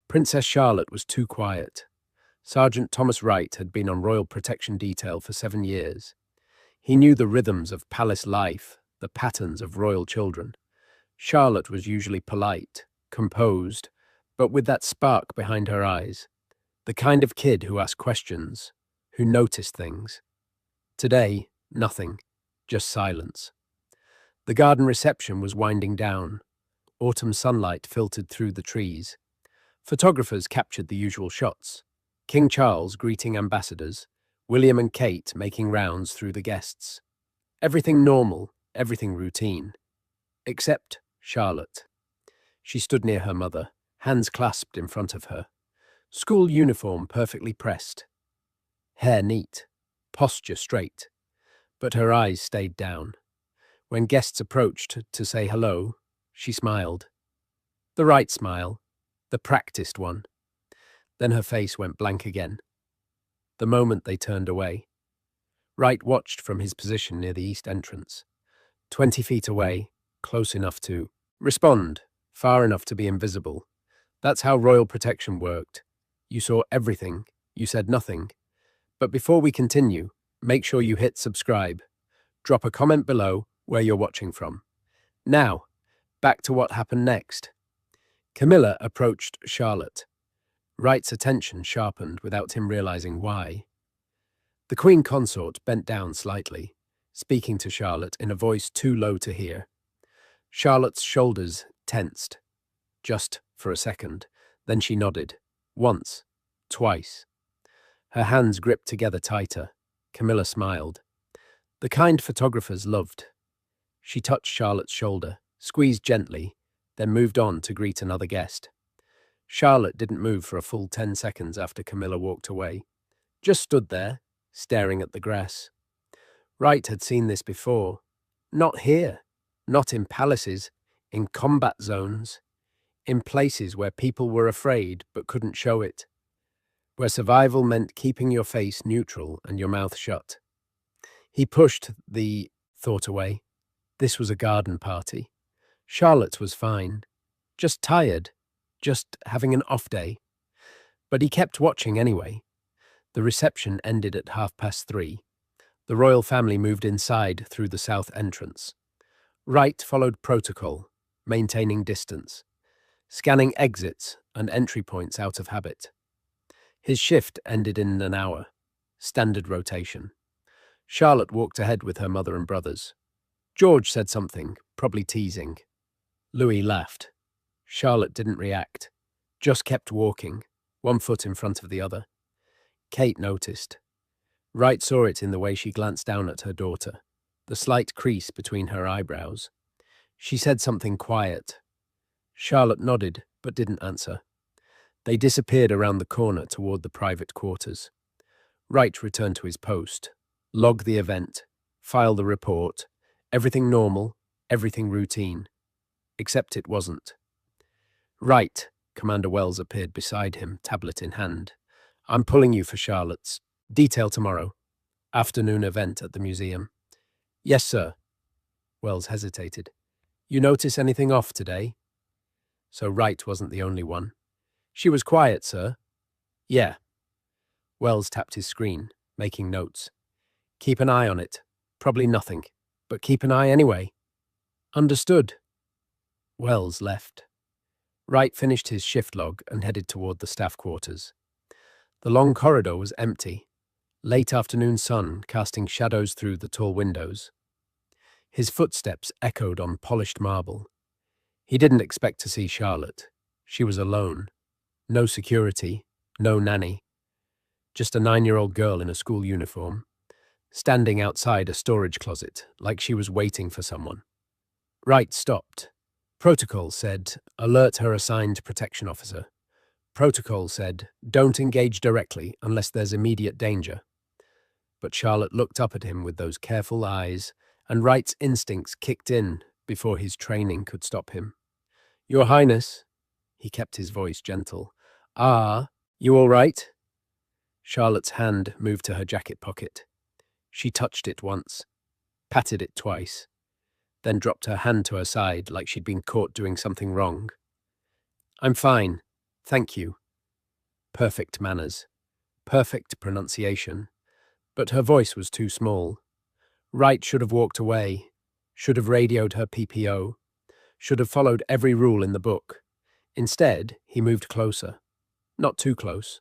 Princess Charlotte was too quiet. Sergeant Thomas Wright had been on Royal Protection Detail for 7 years. He knew the rhythms of palace life, the patterns of royal children. Charlotte was usually polite, composed, but with that spark behind her eyes. The kind of kid who asked questions, who noticed things. Today, nothing, just silence. The garden reception was winding down. Autumn sunlight filtered through the trees. Photographers captured the usual shots. King Charles greeting ambassadors, William and Kate making rounds through the guests. Everything normal, everything routine. Except Charlotte. She stood near her mother, hands clasped in front of her. School uniform perfectly pressed. Hair neat, posture straight. But her eyes stayed down. When guests approached to say hello, she smiled. The right smile, the practiced one. Then her face went blank again. The moment they turned away. Wright watched from his position near the east entrance. 20 feet away, close enough to respond, far enough to be invisible. That's how royal protection worked. You saw everything, you said nothing. But before we continue, make sure you hit subscribe. Drop a comment below where you're watching from. Now, back to what happened next. Camilla approached Charlotte. Wright's attention sharpened without him realizing why. The Queen Consort bent down slightly, speaking to Charlotte in a voice too low to hear. Charlotte's shoulders tensed. Just for a second. Then she nodded. Once. Twice. Her hands gripped together tighter. Camilla smiled. The kind photographers loved. She touched Charlotte's shoulder, squeezed gently, then moved on to greet another guest. Charlotte didn't move for a full 10 seconds after Camilla walked away. Just stood there, staring at the grass. Wright had seen this before. Not here. Not in palaces. In combat zones. In places where people were afraid but couldn't show it. Where survival meant keeping your face neutral and your mouth shut. He pushed the thought away. This was a garden party. Charlotte was fine. Just tired. Just having an off day. But he kept watching anyway. The reception ended at 3:30. The royal family moved inside through the south entrance. Wright followed protocol, maintaining distance, scanning exits and entry points out of habit. His shift ended in an hour. Standard rotation. Charlotte walked ahead with her mother and brothers. George said something, probably teasing. Louis laughed. Charlotte didn't react, just kept walking, one foot in front of the other. Kate noticed. Wright saw it in the way she glanced down at her daughter, the slight crease between her eyebrows. She said something quiet. Charlotte nodded, but didn't answer. They disappeared around the corner toward the private quarters. Wright returned to his post, log the event, file the report, everything normal, everything routine. Except it wasn't. Right, Commander Wells appeared beside him, tablet in hand. I'm pulling you for Charlotte's. Detail tomorrow. Afternoon event at the museum. Yes, sir. Wells hesitated. You notice anything off today? So Wright wasn't the only one. She was quiet, sir. Yeah. Wells tapped his screen, making notes. Keep an eye on it. Probably nothing, but keep an eye anyway. Understood. Wells left. Wright finished his shift log and headed toward the staff quarters. The long corridor was empty, late afternoon sun casting shadows through the tall windows. His footsteps echoed on polished marble. He didn't expect to see Charlotte. She was alone. No security, no nanny. Just a 9-year-old girl in a school uniform, standing outside a storage closet like she was waiting for someone. Wright stopped. Protocol said, alert her assigned protection officer. Protocol said, don't engage directly unless there's immediate danger. But Charlotte looked up at him with those careful eyes, and Wright's instincts kicked in before his training could stop him. Your Highness, he kept his voice gentle. Ah, you all right? Charlotte's hand moved to her jacket pocket. She touched it once, patted it twice, then dropped her hand to her side like she'd been caught doing something wrong. I'm fine, Thank you. Perfect manners. Perfect pronunciation. But her voice was too small. Wright should have walked away, should have radioed her PPO, should have followed every rule in the book. Instead, he moved closer. Not too close.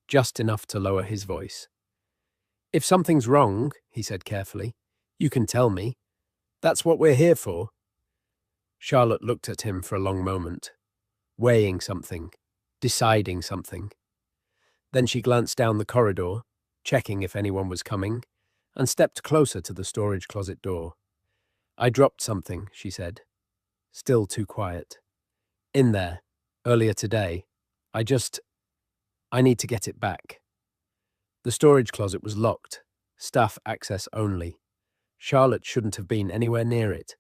Just enough to lower his voice. If something's wrong, he said carefully, you can tell me. That's what we're here for. Charlotte looked at him for a long moment, weighing something, deciding something. Then she glanced down the corridor, checking if anyone was coming, and stepped closer to the storage closet door. I dropped something, she said. Still too quiet. In there, earlier today. I need to get it back. The storage closet was locked, staff access only. Charlotte shouldn't have been anywhere near it.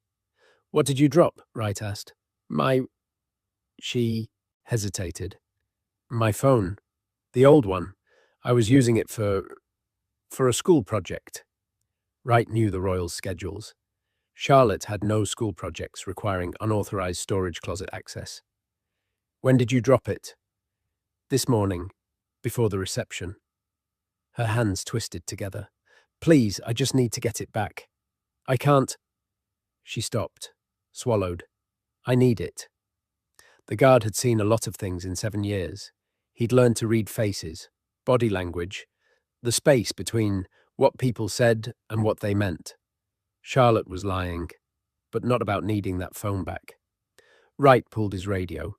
What did you drop? Wright asked. She hesitated. My phone. The old one. I was using it for a school project. Wright knew the Royals' schedules. Charlotte had no school projects requiring unauthorized storage closet access. When did you drop it? This morning, before the reception. Her hands twisted together. Please, I just need to get it back. I can't. She stopped, swallowed. I need it. The guard had seen a lot of things in 7 years. He'd learned to read faces, body language, the space between what people said and what they meant. Charlotte was lying, but not about needing that phone back. Wright pulled his radio.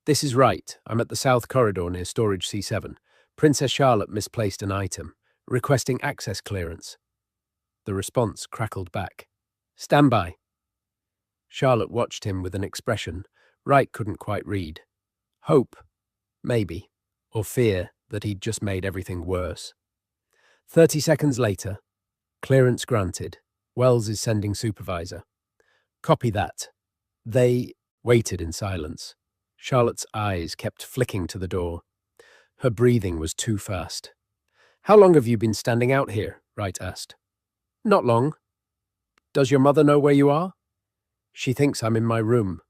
This is Wright. I'm at the South Corridor near Storage C7. Princess Charlotte misplaced an item, requesting access clearance. The response crackled back. Stand by. Charlotte watched him with an expression Wright couldn't quite read. Hope, maybe, or fear that he'd just made everything worse. 30 seconds later, clearance granted. Wells is sending supervisor. Copy that. They waited in silence. Charlotte's eyes kept flicking to the door. Her breathing was too fast. How long have you been standing out here? Wright asked. Not long. Does your mother know where you are? She thinks I'm in my room.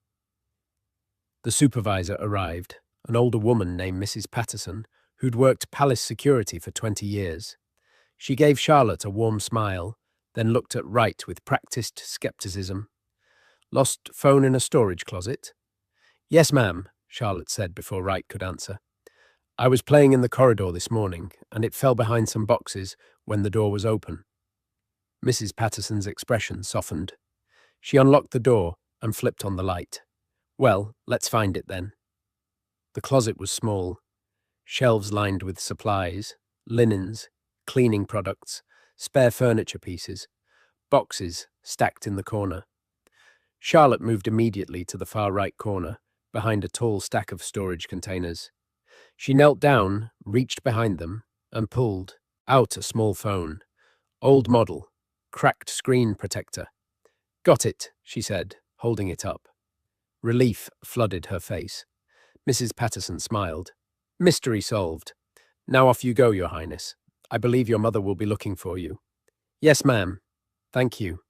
The supervisor arrived, an older woman named Mrs. Patterson, who'd worked palace security for 20 years. She gave Charlotte a warm smile, then looked at Wright with practiced skepticism. Lost phone in a storage closet? Yes, ma'am, Charlotte said before Wright could answer. I was playing in the corridor this morning, and it fell behind some boxes when the door was open. Mrs. Patterson's expression softened. She unlocked the door and flipped on the light. Well, let's find it then. The closet was small. Shelves lined with supplies, linens, cleaning products, spare furniture pieces, boxes stacked in the corner. Charlotte moved immediately to the far right corner, behind a tall stack of storage containers. She knelt down, reached behind them, and pulled out a small phone. Old model, cracked screen protector. Got it, she said, holding it up. Relief flooded her face. Mrs. Patterson smiled. Mystery solved. Now off you go, Your Highness. I believe your mother will be looking for you. Yes, ma'am. Thank you.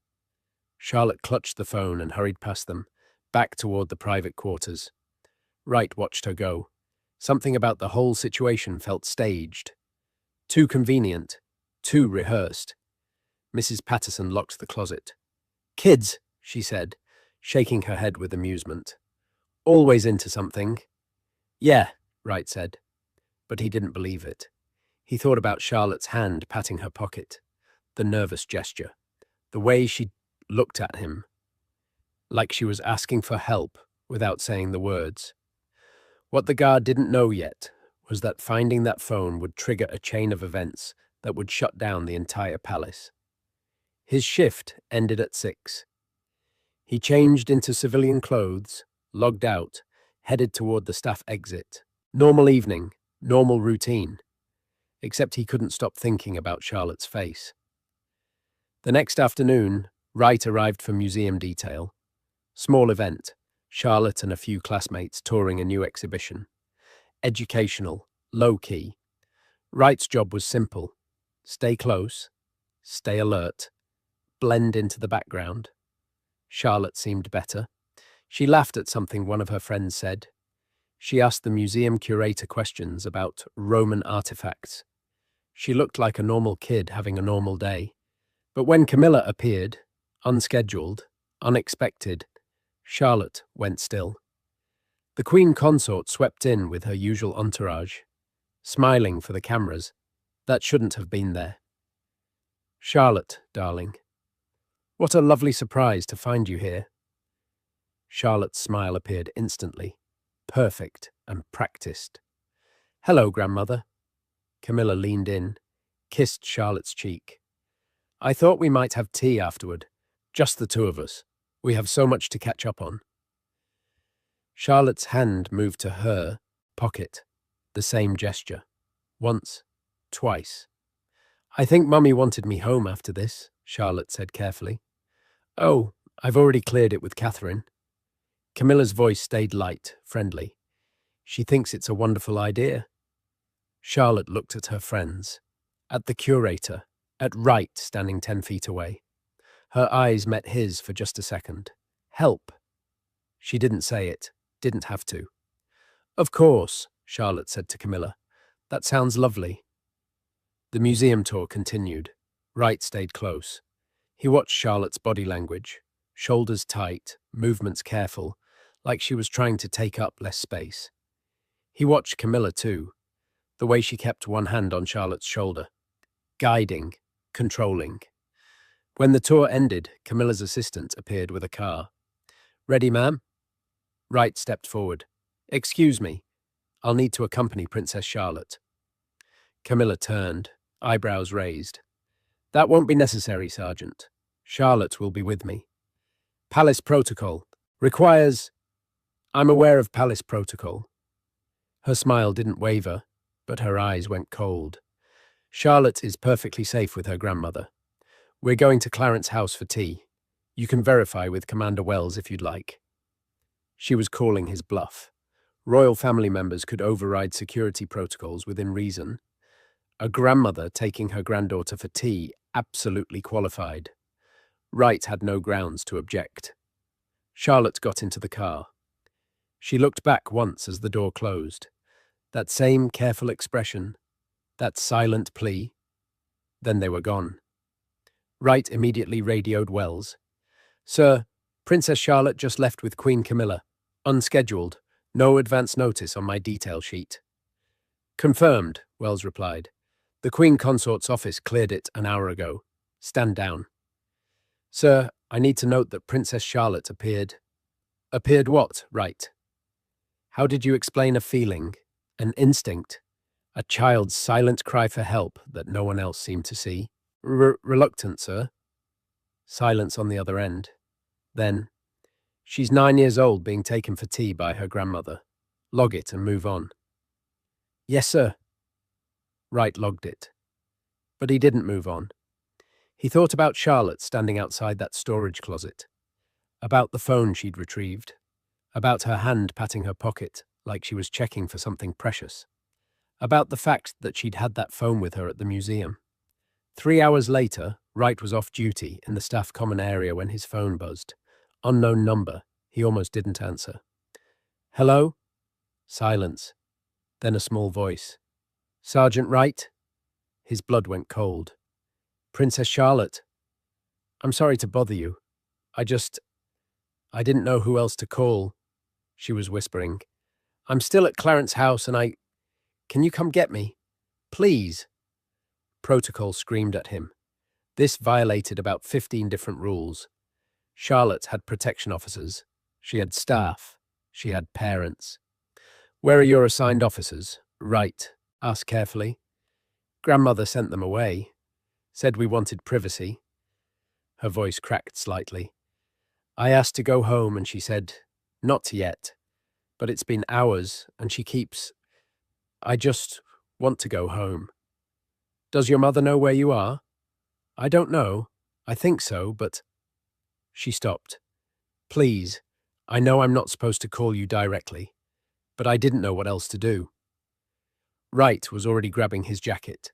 Charlotte clutched the phone and hurried past them, back toward the private quarters. Wright watched her go. Something about the whole situation felt staged. Too convenient. Too rehearsed. Mrs. Patterson locked the closet. Kids, she said, shaking her head with amusement. Always into something. Yeah, Wright said. But he didn't believe it. He thought about Charlotte's hand patting her pocket, the nervous gesture, the way she looked at him, like she was asking for help without saying the words. What the guard didn't know yet was that finding that phone would trigger a chain of events that would shut down the entire palace. His shift ended at 6. He changed into civilian clothes, logged out, headed toward the staff exit. Normal evening, normal routine. Except he couldn't stop thinking about Charlotte's face. The next afternoon, Wright arrived for museum detail. Small event, Charlotte and a few classmates touring a new exhibition. Educational, low-key. Wright's job was simple. Stay close, stay alert, blend into the background. Charlotte seemed better. She laughed at something one of her friends said. She asked the museum curator questions about Roman artifacts. She looked like a normal kid having a normal day. But when Camilla appeared, unscheduled, unexpected, Charlotte went still. The Queen Consort swept in with her usual entourage, smiling for the cameras that shouldn't have been there. "Charlotte, darling, what a lovely surprise to find you here." Charlotte's smile appeared instantly, perfect and practiced. "Hello, grandmother." Camilla leaned in, kissed Charlotte's cheek. "I thought we might have tea afterward, just the two of us. We have so much to catch up on." Charlotte's hand moved to her pocket, the same gesture. Once, twice. "I think Mummy wanted me home after this," Charlotte said carefully. "Oh, I've already cleared it with Catherine." Camilla's voice stayed light, friendly. "She thinks it's a wonderful idea." Charlotte looked at her friends, at the curator, at Wright standing 10 feet away. Her eyes met his for just a second. "Help." She didn't say it, didn't have to. "Of course," Charlotte said to Camilla. "That sounds lovely." The museum tour continued. Wright stayed close. He watched Charlotte's body language, shoulders tight, movements careful, like she was trying to take up less space. He watched Camilla too, the way she kept one hand on Charlotte's shoulder, guiding, controlling. When the tour ended, Camilla's assistant appeared with a car. "Ready, ma'am?" Wright stepped forward. "Excuse me, I'll need to accompany Princess Charlotte." Camilla turned, eyebrows raised. "That won't be necessary, Sergeant. Charlotte will be with me. Palace protocol requires—" "I'm aware of palace protocol." Her smile didn't waver, but her eyes went cold. "Charlotte is perfectly safe with her grandmother. We're going to Clarence House for tea. You can verify with Commander Wells if you'd like." She was calling his bluff. Royal family members could override security protocols within reason. A grandmother taking her granddaughter for tea absolutely qualified. Wright had no grounds to object. Charlotte got into the car. She looked back once as the door closed. That same careful expression, that silent plea. Then they were gone. Wright immediately radioed Wells. "Sir, Princess Charlotte just left with Queen Camilla. Unscheduled. No advance notice on my detail sheet." "Confirmed," Wells replied. "The Queen Consort's office cleared it an hour ago. Stand down." "Sir, I need to note that Princess Charlotte appeared." "Appeared what, Wright?" "How did you explain a feeling, an instinct, a child's silent cry for help that no one else seemed to see?" Reluctant, sir." Silence on the other end. Then, "She's 9 years old being taken for tea by her grandmother. Log it and move on." "Yes, sir." Wright logged it. But he didn't move on. He thought about Charlotte standing outside that storage closet, about the phone she'd retrieved, about her hand patting her pocket like she was checking for something precious, about the fact that she'd had that phone with her at the museum. 3 hours later, Wright was off duty in the staff common area when his phone buzzed. Unknown number. He almost didn't answer. "Hello?" Silence. Then a small voice. "Sergeant Wright?" His blood went cold. "Princess Charlotte? I'm sorry to bother you. I didn't know who else to call," she was whispering. "I'm still at Clarence House and can you come get me? Please." Protocol screamed at him. This violated about 15 different rules. Charlotte had protection officers. She had staff. She had parents. "Where are your assigned officers?" Wright asked carefully. "Grandmother sent them away. Said we wanted privacy." Her voice cracked slightly. "I asked to go home and she said, 'Not yet.' But it's been hours and she keeps... I just want to go home." "Does your mother know where you are?" "I don't know. I think so, but..." She stopped. "Please, I know I'm not supposed to call you directly, but I didn't know what else to do." Wright was already grabbing his jacket.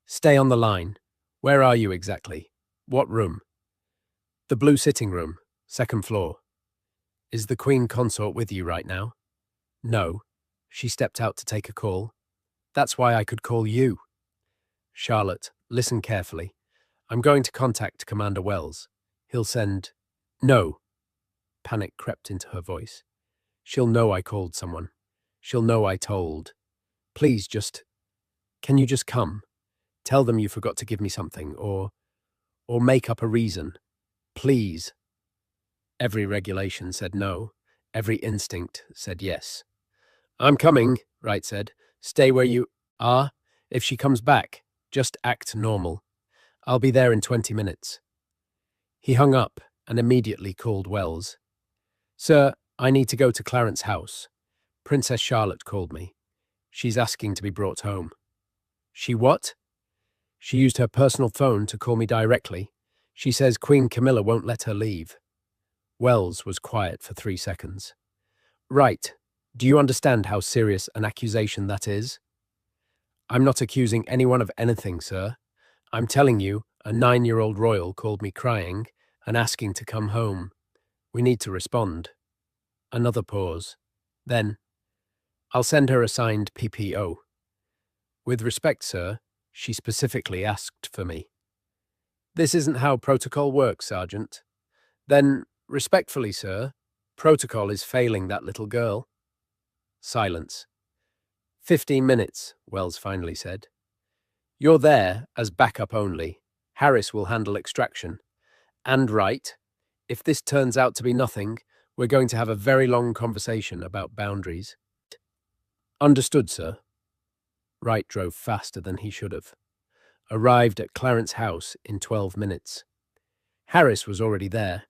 "Stay on the line. Where are you exactly? What room?" "The blue sitting room, 2nd floor." "Is the Queen Consort with you right now?" "No." She stepped out to take a call. That's why I could call you. Charlotte, listen carefully. I'm going to contact Commander Wells. He'll send... No. Panic crept into her voice. She'll know I called someone. She'll know I told. Please just... Can you just come? Tell them you forgot to give me something, or make up a reason. Please. Every regulation said no. Every instinct said yes. I'm coming, Wright said. Stay where you are. If she comes back, just act normal. I'll be there in 20 minutes. He hung up and immediately called Wells. Sir, I need to go to Clarence's house. Princess Charlotte called me. She's asking to be brought home. She what? She used her personal phone to call me directly. She says Queen Camilla won't let her leave. Wells was quiet for 3 seconds. Right. Do you understand how serious an accusation that is? I'm not accusing anyone of anything, sir. I'm telling you, a 9-year-old royal called me crying and asking to come home. We need to respond. Another pause. Then, I'll send her a signed PPO. With respect, sir, she specifically asked for me. This isn't how protocol works, Sergeant. Then, respectfully, sir, protocol is failing that little girl. Silence. 15 minutes, Wells finally said. You're there as backup only. Harris will handle extraction. And Wright, if this turns out to be nothing, we're going to have a very long conversation about boundaries. Understood, sir. Wright drove faster than he should have. Arrived at Clarence's house in 12 minutes. Harris was already there,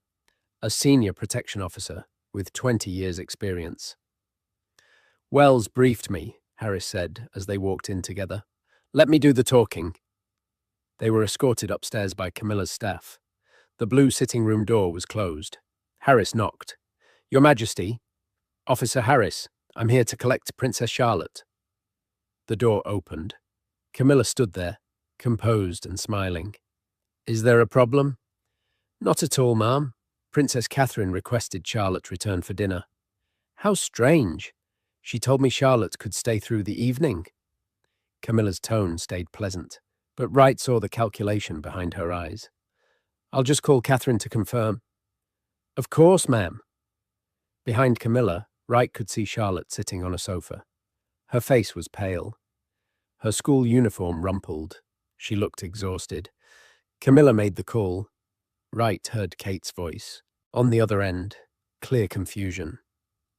a senior protection officer with 20 years' experience. Wells briefed me, Harris said as they walked in together. Let me do the talking. They were escorted upstairs by Camilla's staff. The blue sitting room door was closed. Harris knocked. Your Majesty, Officer Harris, I'm here to collect Princess Charlotte. The door opened. Camilla stood there, composed and smiling. Is there a problem? Not at all, ma'am. Princess Catherine requested Charlotte return for dinner. How strange. She told me Charlotte could stay through the evening. Camilla's tone stayed pleasant, but Wright saw the calculation behind her eyes. I'll just call Catherine to confirm. Of course, ma'am. Behind Camilla, Wright could see Charlotte sitting on a sofa. Her face was pale. Her school uniform rumpled. She looked exhausted. Camilla made the call. Wright heard Kate's voice. On the other end, clear confusion.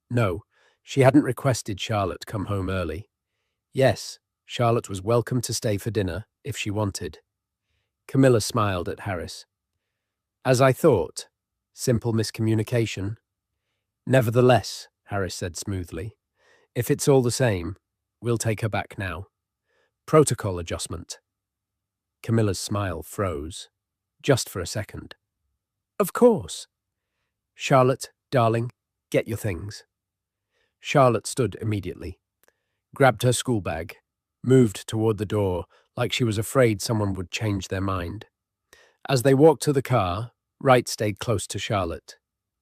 No, she hadn't requested Charlotte come home early. Yes, Charlotte was welcome to stay for dinner if she wanted. Camilla smiled at Harris. As I thought, simple miscommunication. Nevertheless, Harris said smoothly, if it's all the same, we'll take her back now. Protocol adjustment. Camilla's smile froze, just for a second. Of course. Charlotte, darling, get your things. Charlotte stood immediately, grabbed her school bag, moved toward the door like she was afraid someone would change their mind. As they walked to the car, Wright stayed close to Charlotte.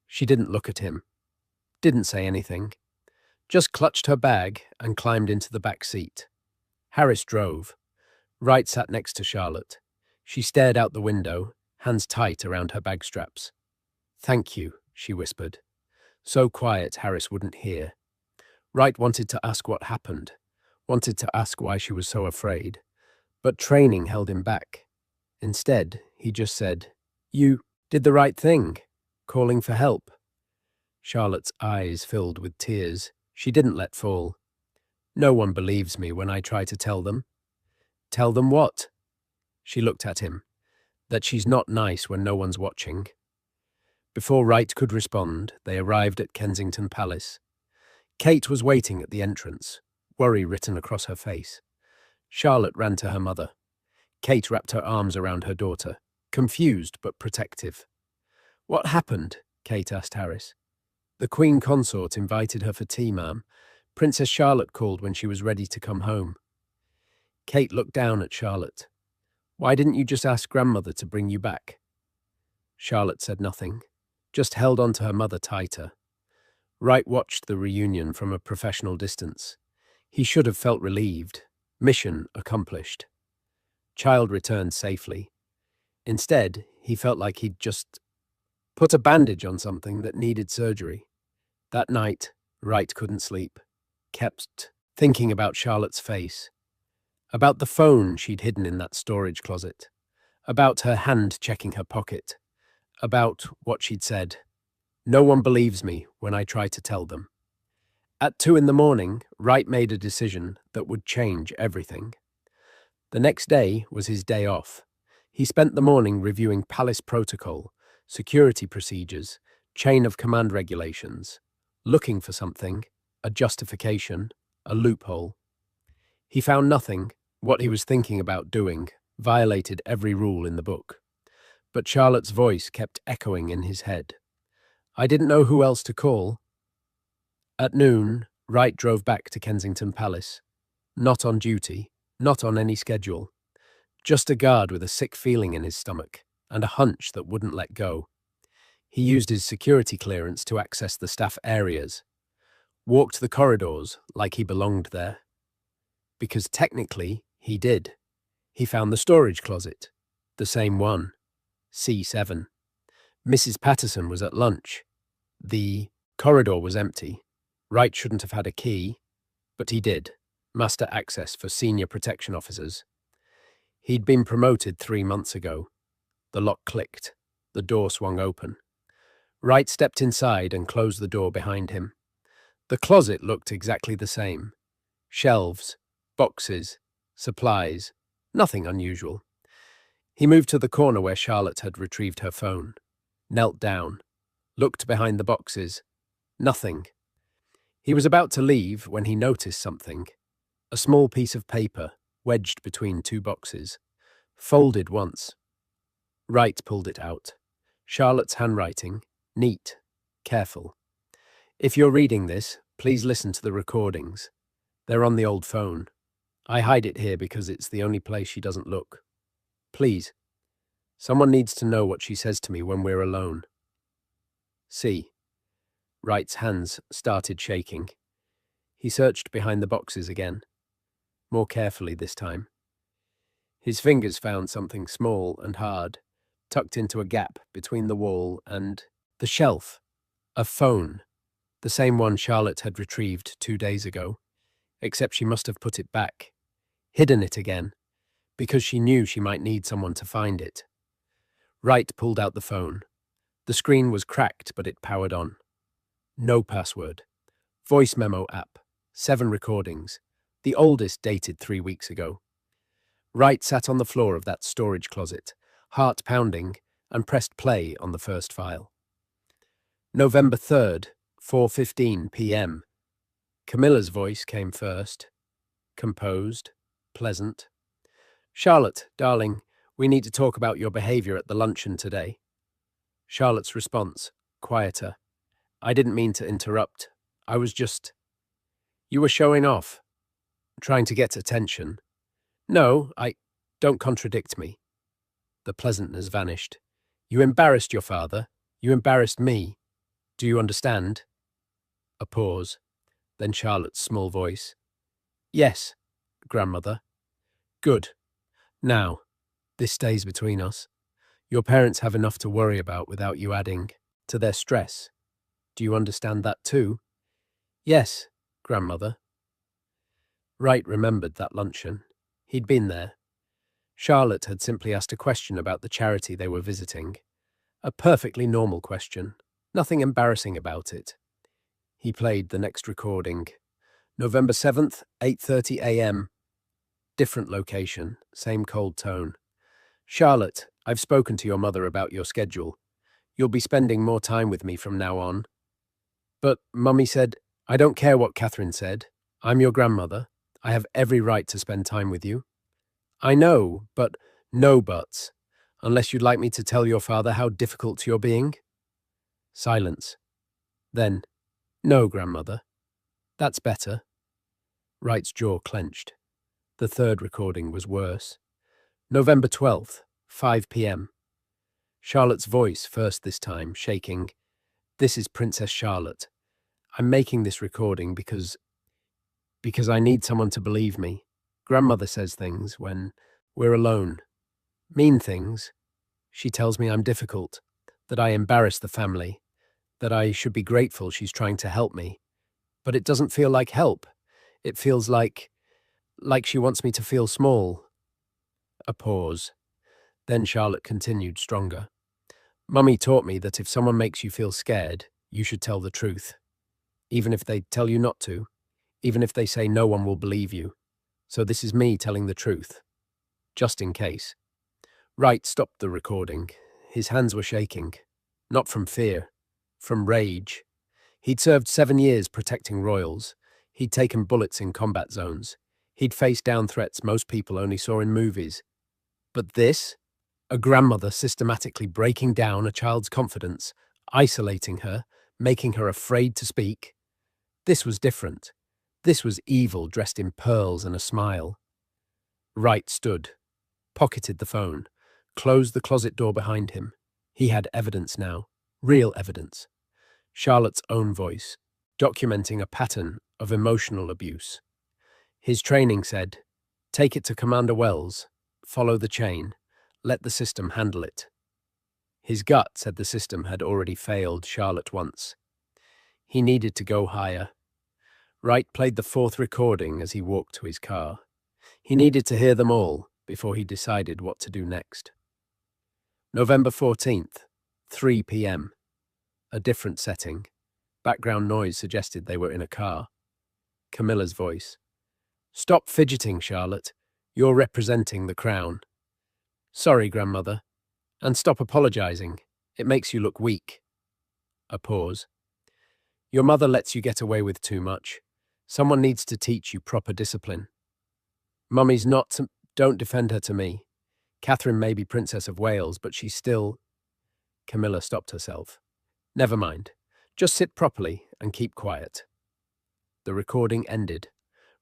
She didn't look at him, didn't say anything, just clutched her bag and climbed into the back seat. Harris drove. Wright sat next to Charlotte. She stared out the window, hands tight around her bag straps. Thank you, she whispered. So quiet Harris wouldn't hear. Wright wanted to ask what happened, wanted to ask why she was so afraid, but training held him back. Instead, he just said, You did the right thing, calling for help. Charlotte's eyes filled with tears. She didn't let fall. No one believes me when I try to tell them. Tell them what? She looked at him. That she's not nice when no one's watching. Before Wright could respond, they arrived at Kensington Palace. Kate was waiting at the entrance, worry written across her face. Charlotte ran to her mother. Kate wrapped her arms around her daughter, confused but protective. What happened? Kate asked Harris. The Queen Consort invited her for tea, ma'am. Princess Charlotte called when she was ready to come home. Kate looked down at Charlotte. Why didn't you just ask grandmother to bring you back? Charlotte said nothing, just held on to her mother tighter. Wright watched the reunion from a professional distance. He should have felt relieved. Mission accomplished. Child returned safely. Instead, he felt like he'd just put a bandage on something that needed surgery. That night, Wright couldn't sleep. Kept thinking about Charlotte's face, about the phone she'd hidden in that storage closet, about her hand checking her pocket, about what she'd said. No one believes me when I try to tell them. At 2 in the morning, Wright made a decision that would change everything. The next day was his day off. He spent the morning reviewing palace protocol, security procedures, chain of command regulations, looking for something, a justification, a loophole. He found nothing. What he was thinking about doing violated every rule in the book. But Charlotte's voice kept echoing in his head. I didn't know who else to call. At noon, Wright drove back to Kensington Palace. Not on duty, not on any schedule. Just a guard with a sick feeling in his stomach and a hunch that wouldn't let go. He used his security clearance to access the staff areas, walked the corridors like he belonged there. Because technically, he did. He found the storage closet, the same one, C7. Mrs. Patterson was at lunch. The corridor was empty. Wright shouldn't have had a key, but he did. Master access for senior protection officers. He'd been promoted 3 months ago. The lock clicked. The door swung open. Wright stepped inside and closed the door behind him. The closet looked exactly the same. Shelves, boxes, supplies, nothing unusual. He moved to the corner where Charlotte had retrieved her phone, knelt down, looked behind the boxes. Nothing. He was about to leave when he noticed something. A small piece of paper, wedged between 2 boxes, folded once. Wright pulled it out. Charlotte's handwriting, neat, careful. If you're reading this, please listen to the recordings. They're on the old phone. I hide it here because it's the only place she doesn't look. Please. Someone needs to know what she says to me when we're alone. See. Wright's hands started shaking. He searched behind the boxes again, more carefully this time. His fingers found something small and hard, tucked into a gap between the wall and the shelf. A phone, the same one Charlotte had retrieved 2 days ago, except she must have put it back, hidden it again, because she knew she might need someone to find it. Wright pulled out the phone. The screen was cracked, but it powered on. No password. Voice memo app. 7 recordings. The oldest dated 3 weeks ago. Wright sat on the floor of that storage closet, heart pounding, and pressed play on the first file. November 3rd, 4:15 p.m. Camilla's voice came first. Composed, pleasant. Charlotte, darling, we need to talk about your behavior at the luncheon today. Charlotte's response, quieter. I didn't mean to interrupt. I was just... You were showing off. Trying to get attention. No, Don't contradict me. The pleasantness vanished. You embarrassed your father. You embarrassed me. Do you understand? A pause. Then Charlotte's small voice. Yes, grandmother. Good. Now, this stays between us. Your parents have enough to worry about without you adding to their stress. Do you understand that too? Yes, grandmother. Wright remembered that luncheon. He'd been there. Charlotte had simply asked a question about the charity they were visiting. A perfectly normal question. Nothing embarrassing about it. He played the next recording. November 7th, 8:30 a.m. Different location, same cold tone. Charlotte, I've spoken to your mother about your schedule. You'll be spending more time with me from now on. But Mummy said, I don't care what Catherine said. I'm your grandmother. I have every right to spend time with you. I know, but no buts. Unless you'd like me to tell your father how difficult you're being. Silence. Then, no, grandmother. That's better. Wright's jaw clenched. The third recording was worse. November 12th, 5 p.m. Charlotte's voice first this time, shaking. This is Princess Charlotte. I'm making this recording because Because I need someone to believe me. Grandmother says things when we're alone. Mean things. She tells me I'm difficult, that I embarrass the family, that I should be grateful she's trying to help me. But it doesn't feel like help. It feels like she wants me to feel small. A pause. Then Charlotte continued stronger. Mummy taught me that if someone makes you feel scared, you should tell the truth. Even if they tell you not to. Even if they say no one will believe you. So this is me telling the truth. Just in case. Wright stopped the recording. His hands were shaking. Not from fear. From rage. He'd served 7 years protecting royals. He'd taken bullets in combat zones. He'd faced down threats most people only saw in movies. But this? A grandmother systematically breaking down a child's confidence, isolating her, making her afraid to speak. This was different. This was evil dressed in pearls and a smile. Wright stood, pocketed the phone, closed the closet door behind him. He had evidence now, real evidence. Charlotte's own voice, documenting a pattern of emotional abuse. His training said, take it to Commander Wells, follow the chain, let the system handle it. His gut said the system had already failed Charlotte once. He needed to go higher. Wright played the 4th recording as he walked to his car. He needed to hear them all before he decided what to do next. November 14th, 3 p.m. A different setting. Background noise suggested they were in a car. Camilla's voice. Stop fidgeting, Charlotte. You're representing the crown. Sorry, grandmother. And stop apologizing. It makes you look weak. A pause. Your mother lets you get away with too much. Someone needs to teach you proper discipline. Mummy's not. Don't defend her to me. Catherine may be Princess of Wales, but she's still... Camilla stopped herself. Never mind. Just sit properly and keep quiet. The recording ended.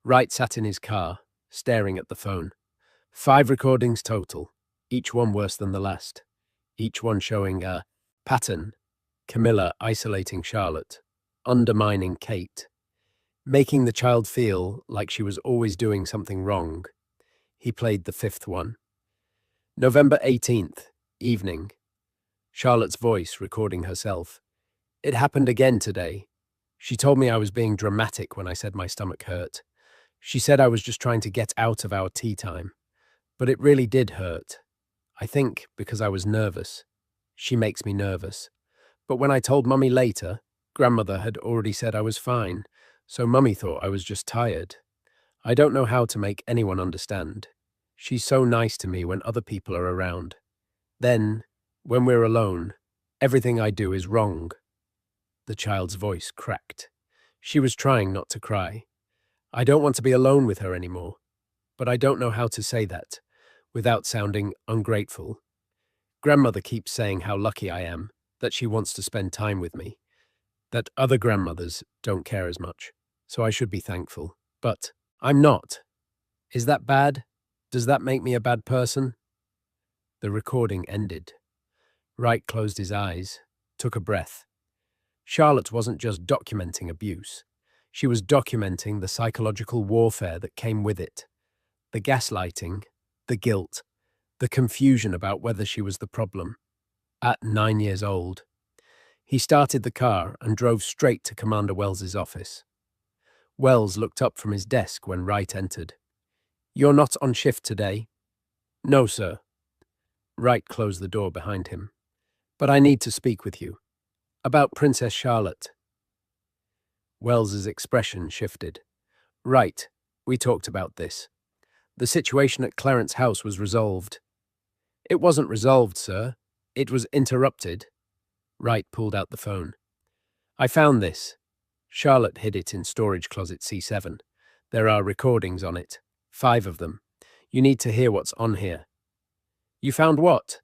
Wright sat in his car, staring at the phone. 5 recordings total, each one worse than the last. Each one showing a pattern. Camilla isolating Charlotte, undermining Kate, making the child feel like she was always doing something wrong. He played the 5th one. November 18th, evening. Charlotte's voice recording herself. It happened again today. She told me I was being dramatic when I said my stomach hurt. She said I was just trying to get out of our tea time. But it really did hurt. I think because I was nervous. She makes me nervous. But when I told Mummy later, Grandmother had already said I was fine, so Mummy thought I was just tired. I don't know how to make anyone understand. She's so nice to me when other people are around. Then, when we're alone, everything I do is wrong. The child's voice cracked. She was trying not to cry. I don't want to be alone with her anymore. But I don't know how to say that, without sounding ungrateful. Grandmother keeps saying how lucky I am, that she wants to spend time with me, that other grandmothers don't care as much, so I should be thankful. But I'm not. Is that bad? Does that make me a bad person? The recording ended. Wright closed his eyes, took a breath. Charlotte wasn't just documenting abuse. She was documenting the psychological warfare that came with it. The gaslighting, the guilt, the confusion about whether she was the problem. At 9 years old, he started the car and drove straight to Commander Wells's office. Wells looked up from his desk when Wright entered. You're not on shift today? No, sir. Wright closed the door behind him. But I need to speak with you. About Princess Charlotte. Wells's expression shifted. Right, we talked about this. The situation at Clarence House was resolved. It wasn't resolved, sir. It was interrupted. Wright pulled out the phone. I found this. Charlotte hid it in storage closet C7. There are recordings on it. 5 of them. You need to hear what's on here. You found what?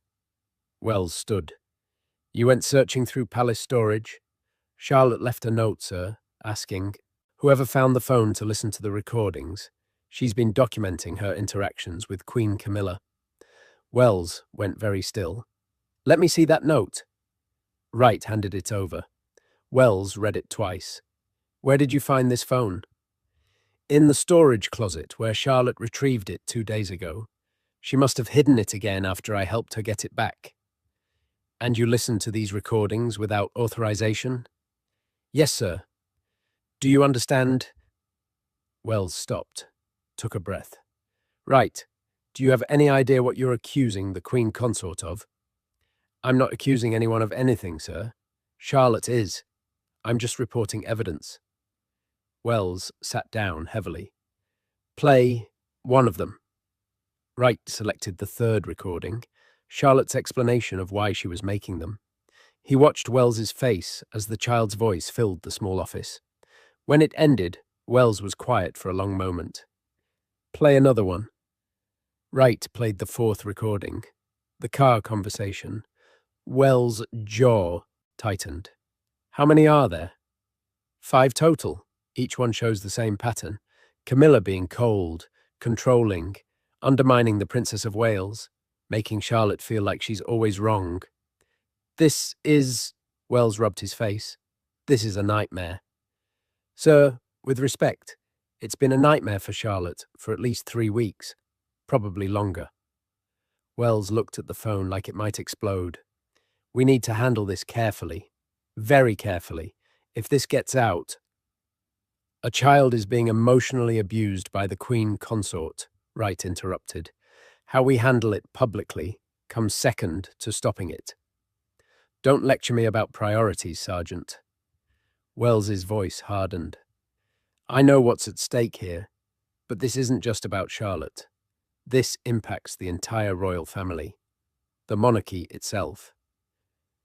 Wells stood. You went searching through palace storage? Charlotte left a note, sir, asking, whoever found the phone to listen to the recordings. She's been documenting her interactions with Queen Camilla. Wells went very still. Let me see that note. Wright handed it over. Wells read it twice. Where did you find this phone? In the storage closet where Charlotte retrieved it 2 days ago. She must have hidden it again after I helped her get it back. And you listened to these recordings without authorization? Yes, sir. Do you understand? Wells stopped, took a breath. Right. Do you have any idea what you're accusing the Queen Consort of? I'm not accusing anyone of anything, sir. Charlotte is. I'm just reporting evidence. Wells sat down heavily. Play one of them. Wright selected the third recording, Charlotte's explanation of why she was making them. He watched Wells's face as the child's voice filled the small office. When it ended, Wells was quiet for a long moment. Play another one. Wright played the fourth recording. The car conversation. Wells' jaw tightened. How many are there? 5 total. Each one shows the same pattern. Camilla being cold, controlling, undermining the Princess of Wales, making Charlotte feel like she's always wrong. This is... Wells rubbed his face. This is a nightmare. Sir, with respect, it's been a nightmare for Charlotte for at least 3 weeks, probably longer. Wells looked at the phone like it might explode. We need to handle this carefully, very carefully. If this gets out... A child is being emotionally abused by the Queen Consort, Wright interrupted. How we handle it publicly comes second to stopping it. Don't lecture me about priorities, Sergeant. Wells's voice hardened. I know what's at stake here, but this isn't just about Charlotte. This impacts the entire royal family, the monarchy itself.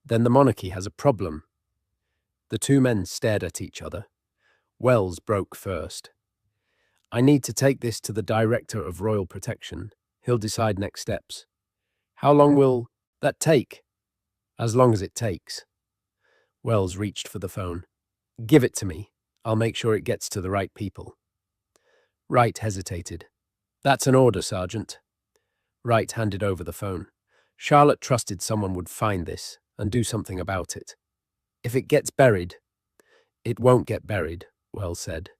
Then the monarchy has a problem. The two men stared at each other. Wells broke first. I need to take this to the Director of Royal Protection. He'll decide next steps. How long will that take? As long as it takes. Wells reached for the phone. Give it to me. I'll make sure it gets to the right people. Wright hesitated. That's an order, Sergeant. Wright handed over the phone. Charlotte trusted someone would find this and do something about it. If it gets buried... It won't get buried, Wells said.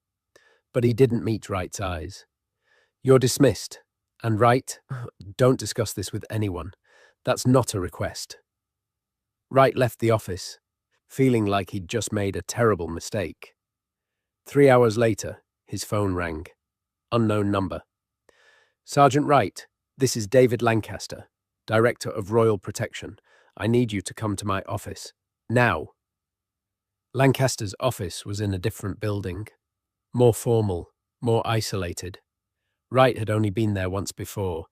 But he didn't meet Wright's eyes. You're dismissed. And Wright, don't discuss this with anyone. That's not a request. Wright left the office, feeling like he'd just made a terrible mistake. 3 hours later, his phone rang. Unknown number. Sergeant Wright, this is David Lancaster, Director of Royal Protection. I need you to come to my office. Now. Lancaster's office was in a different building. More formal, more isolated. Wright had only been there once before,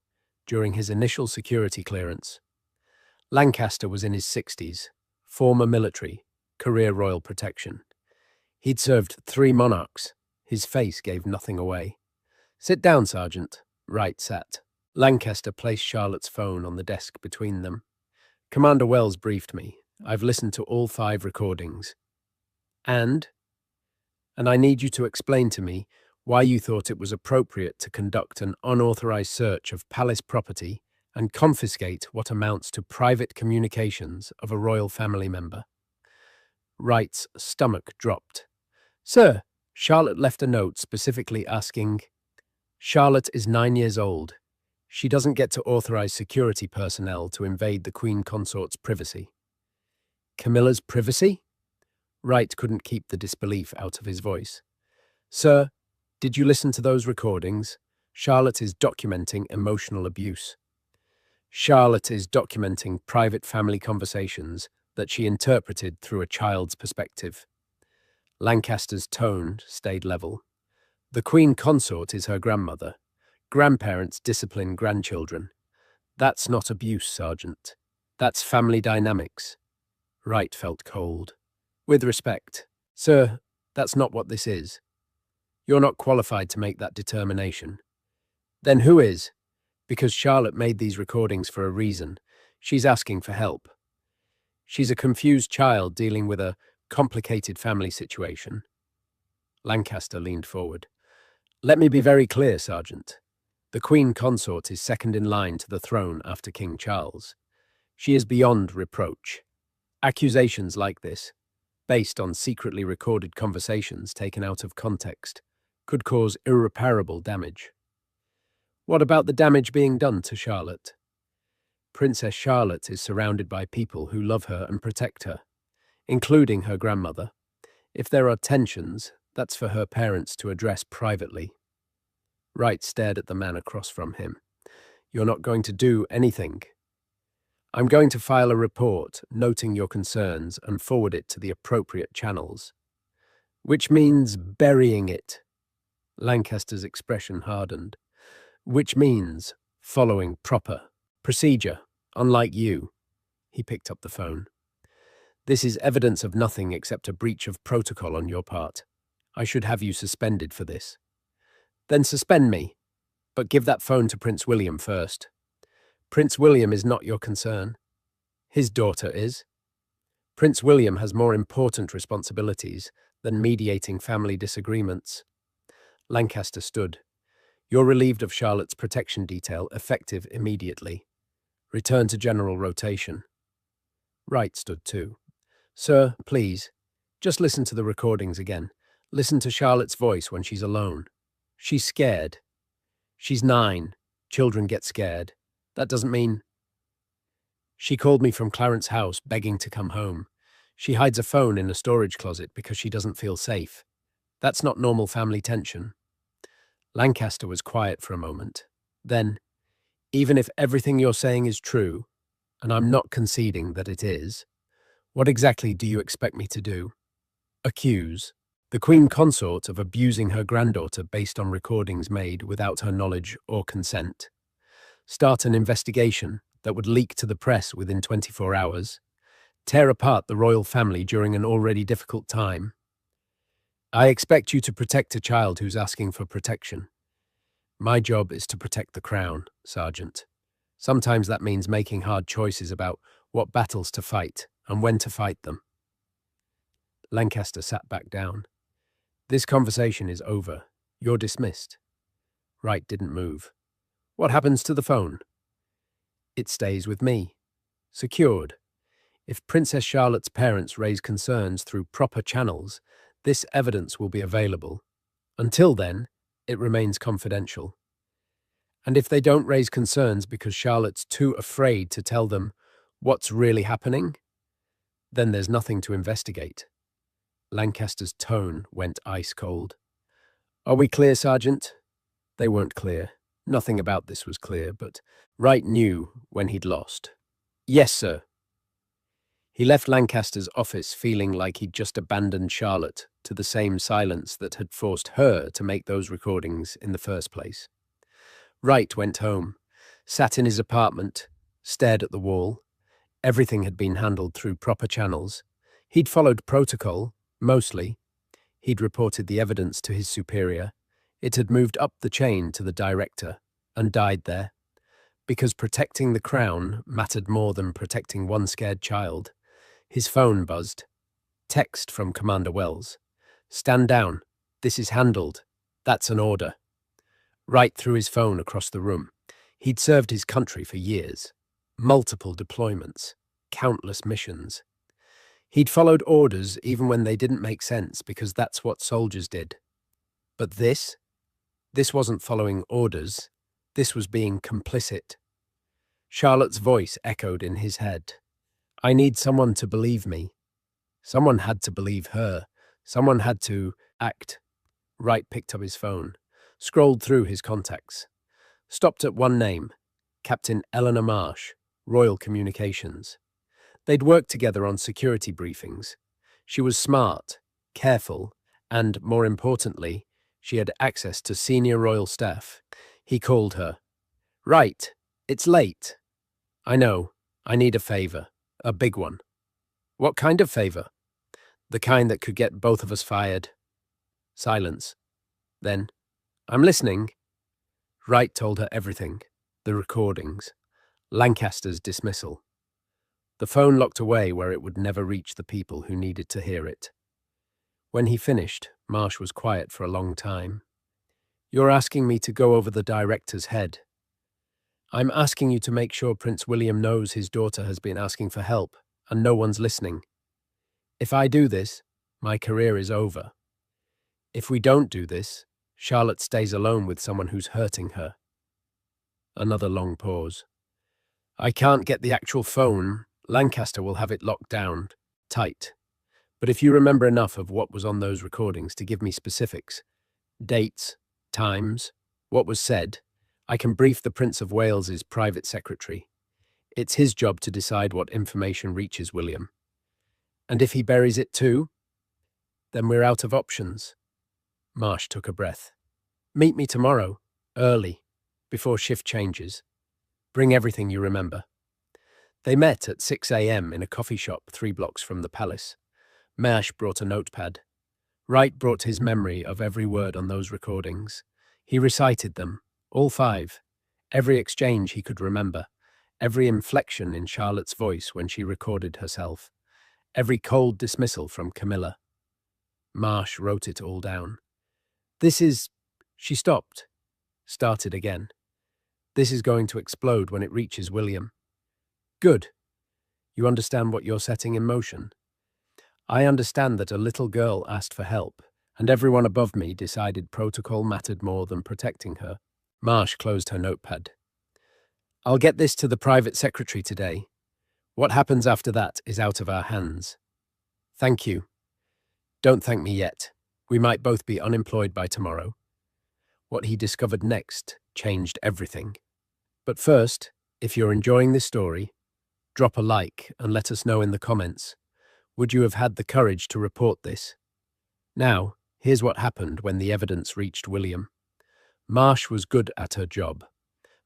during his initial security clearance. Lancaster was in his 60s, former military, career royal protection. He'd served 3 monarchs. His face gave nothing away. Sit down, Sergeant. Wright sat. Lancaster placed Charlotte's phone on the desk between them. Commander Wells briefed me. I've listened to all 5 recordings. And I need you to explain to me why you thought it was appropriate to conduct an unauthorized search of palace property and confiscate what amounts to private communications of a royal family member. Wright's stomach dropped. Sir, Charlotte left a note specifically asking, Charlotte is 9 years old. She doesn't get to authorize security personnel to invade the Queen Consort's privacy. Camilla's privacy? Wright couldn't keep the disbelief out of his voice. Sir, did you listen to those recordings? Charlotte is documenting emotional abuse. Charlotte is documenting private family conversations that she interpreted through a child's perspective. Lancaster's tone stayed level. The Queen Consort is her grandmother. Grandparents discipline grandchildren. That's not abuse, Sergeant. That's family dynamics. Wright felt cold. With respect, sir, that's not what this is. You're not qualified to make that determination. Then who is? Because Charlotte made these recordings for a reason. She's asking for help. She's a confused child dealing with a complicated family situation. Lancaster leaned forward. Let me be very clear, Sergeant. The Queen Consort is second in line to the throne after King Charles. She is beyond reproach. Accusations like this, based on secretly recorded conversations taken out of context, could cause irreparable damage. What about the damage being done to Charlotte? Princess Charlotte is surrounded by people who love her and protect her, including her grandmother. If there are tensions, that's for her parents to address privately. Wright stared at the man across from him. You're not going to do anything. I'm going to file a report noting your concerns and forward it to the appropriate channels. Which means burying it. Lancaster's expression hardened. Which means following proper procedure, unlike you. He picked up the phone. This is evidence of nothing except a breach of protocol on your part. I should have you suspended for this. Then suspend me, but give that phone to Prince William first. Prince William is not your concern. His daughter is. Prince William has more important responsibilities than mediating family disagreements. Lancaster stood. You're relieved of Charlotte's protection detail, effective immediately. Return to general rotation. Wright stood too. Sir, please, just listen to the recordings again. Listen to Charlotte's voice when she's alone. She's scared. She's 9. Children get scared. That doesn't mean... She called me from Clarence House, begging to come home. She hides a phone in a storage closet because she doesn't feel safe. That's not normal family tension. Lancaster was quiet for a moment. Then, even if everything you're saying is true, and I'm not conceding that it is, what exactly do you expect me to do? Accuse the Queen Consort of abusing her granddaughter based on recordings made without her knowledge or consent. Start an investigation that would leak to the press within 24 hours. Tear apart the royal family during an already difficult time. I expect you to protect a child who's asking for protection. My job is to protect the crown, Sergeant. Sometimes that means making hard choices about what battles to fight and when to fight them. Lancaster sat back down. This conversation is over. You're dismissed. Wright didn't move. What happens to the phone? It stays with me. Secured. If Princess Charlotte's parents raise concerns through proper channels, this evidence will be available. Until then, it remains confidential. And if they don't raise concerns because Charlotte's too afraid to tell them what's really happening, then there's nothing to investigate. Lancaster's tone went ice cold. Are we clear, Sergeant? They weren't clear. Nothing about this was clear, but Wright knew when he'd lost. Yes, sir. He left Lancaster's office feeling like he'd just abandoned Charlotte to the same silence that had forced her to make those recordings in the first place. Wright went home, sat in his apartment, stared at the wall. Everything had been handled through proper channels. He'd followed protocol, mostly. He'd reported the evidence to his superior. It had moved up the chain to the director and died there. Because protecting the crown mattered more than protecting one scared child. His phone buzzed. Text from Commander Wells. Stand down. This is handled. That's an order. Wright threw his phone across the room. He'd served his country for years. Multiple deployments. Countless missions. He'd followed orders even when they didn't make sense because that's what soldiers did. But this wasn't following orders. This was being complicit. Charlotte's voice echoed in his head. I need someone to believe me. Someone had to believe her. Someone had to act. Wright picked up his phone, scrolled through his contacts, stopped at one name, Captain Eleanor Marsh, Royal Communications. They'd worked together on security briefings. She was smart, careful, and, more importantly, she had access to senior royal staff. He called her. Right, it's late. I know, I need a favor, a big one. What kind of favor? The kind that could get both of us fired. Silence. Then, I'm listening. Wright told her everything, the recordings, Lancaster's dismissal. The phone locked away where it would never reach the people who needed to hear it. When he finished, Marsh was quiet for a long time. You're asking me to go over the director's head. I'm asking you to make sure Prince William knows his daughter has been asking for help and no one's listening. If I do this, my career is over. If we don't do this, Charlotte stays alone with someone who's hurting her. Another long pause. I can't get the actual phone. Lancaster will have it locked down, tight. But if you remember enough of what was on those recordings to give me specifics, dates, times, what was said, I can brief the Prince of Wales's private secretary. It's his job to decide what information reaches William. And if he buries it too, then we're out of options. Marsh took a breath. Meet me tomorrow, early, before shift changes. Bring everything you remember. They met at 6 a.m. in a coffee shop 3 blocks from the palace. Marsh brought a notepad. Wright brought his memory of every word on those recordings. He recited them, all 5, every exchange he could remember, every inflection in Charlotte's voice when she recorded herself, every cold dismissal from Camilla. Marsh wrote it all down. She stopped, started again. This is going to explode when it reaches William. Good. You understand what you're setting in motion? I understand that a little girl asked for help, and everyone above me decided protocol mattered more than protecting her. Marsh closed her notepad. I'll get this to the private secretary today. What happens after that is out of our hands. Thank you. Don't thank me yet. We might both be unemployed by tomorrow. What he discovered next changed everything. But first, if you're enjoying this story, drop a like and let us know in the comments. Would you have had the courage to report this? Now, here's what happened when the evidence reached William. Marsh was good at her job.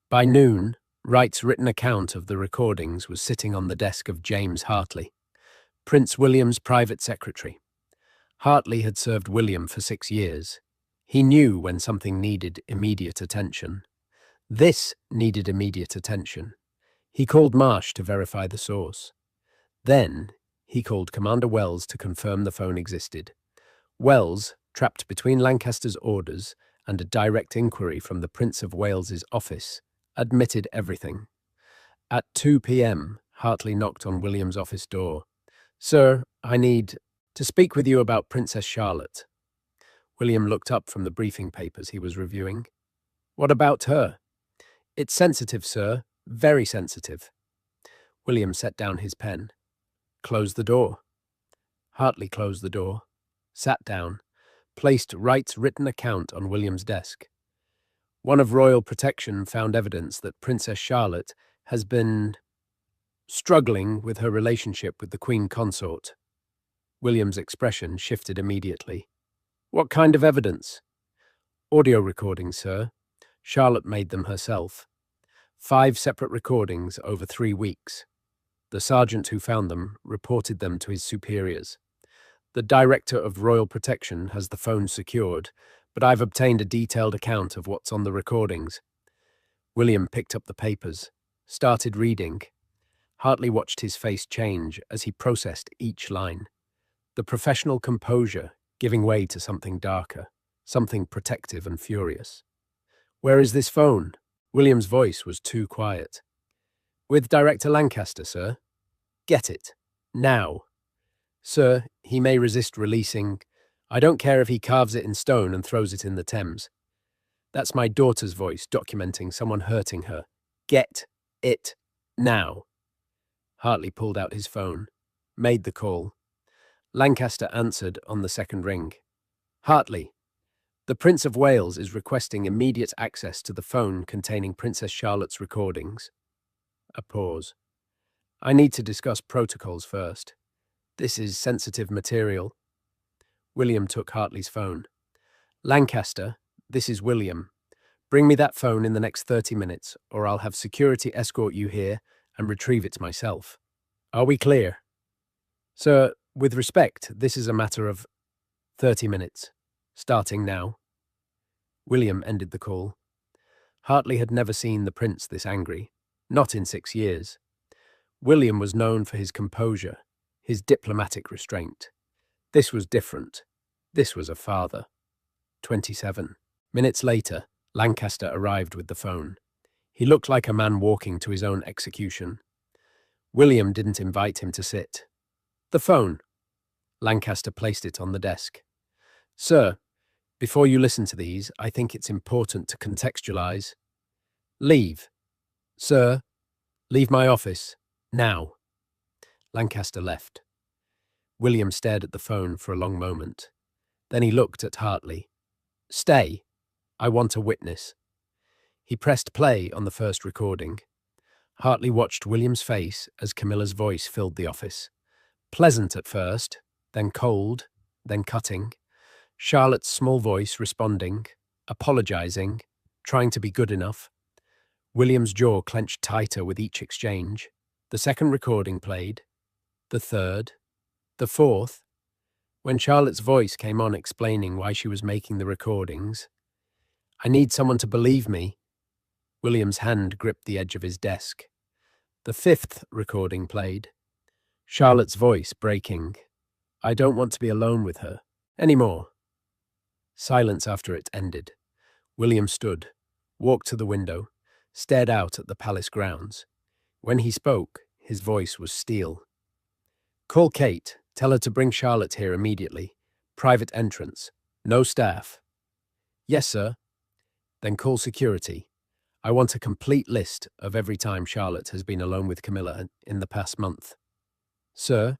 By noon, Wright's written account of the recordings was sitting on the desk of James Hartley, Prince William's private secretary. Hartley had served William for 6 years. He knew when something needed immediate attention. This needed immediate attention. He called Marsh to verify the source. Then, he called Commander Wells to confirm the phone existed. Wells, trapped between Lancaster's orders and a direct inquiry from the Prince of Wales's office, admitted everything. At 2 p.m., Hartley knocked on William's office door. Sir, I need to speak with you about Princess Charlotte. William looked up from the briefing papers he was reviewing. What about her? It's sensitive, sir. Very sensitive. William set down his pen. Close the door. Hartley closed the door, sat down, placed Wright's written account on William's desk. One of royal protection found evidence that Princess Charlotte has been struggling with her relationship with the Queen Consort. William's expression shifted immediately. What kind of evidence? Audio recordings, sir. Charlotte made them herself. 5 separate recordings over 3 weeks. The sergeant who found them reported them to his superiors. The director of Royal Protection has the phone secured, but I've obtained a detailed account of what's on the recordings. William picked up the papers, started reading. Hartley watched his face change as he processed each line. The professional composure giving way to something darker, something protective and furious. Where is this phone? William's voice was too quiet. With Director Lancaster, sir. Get it. Now. Sir, he may resist releasing. I don't care if he carves it in stone and throws it in the Thames. That's my daughter's voice documenting someone hurting her. Get it. Now. Hartley pulled out his phone, made the call. Lancaster answered on the second ring. Hartley, the Prince of Wales is requesting immediate access to the phone containing Princess Charlotte's recordings. A pause. I need to discuss protocols first. This is sensitive material. William took Hartley's phone. Lancaster, this is William. Bring me that phone in the next 30 minutes, or I'll have security escort you here and retrieve it myself. Are we clear? Sir, with respect, this is a matter of 30 minutes, starting now. William ended the call. Hartley had never seen the prince this angry, not in 6 years. William was known for his composure, his diplomatic restraint. This was different. This was a father. 27 minutes later, Lancaster arrived with the phone. He looked like a man walking to his own execution. William didn't invite him to sit. The phone. Lancaster placed it on the desk. Sir, Before you listen to these, I think it's important to contextualize. Leave. Sir, leave my office. Now. Lancaster left. William stared at the phone for a long moment. Then he looked at Hartley. Stay. I want a witness. He pressed play on the first recording. Hartley watched William's face as Camilla's voice filled the office. Pleasant at first, then cold, then cutting. Charlotte's small voice responding, apologizing, trying to be good enough. William's jaw clenched tighter with each exchange. The second recording played. The third. The fourth. When Charlotte's voice came on explaining why she was making the recordings. I need someone to believe me. William's hand gripped the edge of his desk. The fifth recording played. Charlotte's voice breaking. I don't want to be alone with her anymore. Silence after it ended. William stood, walked to the window, stared out at the palace grounds. When he spoke, his voice was steel. Call Kate. Tell her to bring Charlotte here immediately. Private entrance. No staff. Yes, sir. Then call security. I want a complete list of every time Charlotte has been alone with Camilla in the past month. Sir?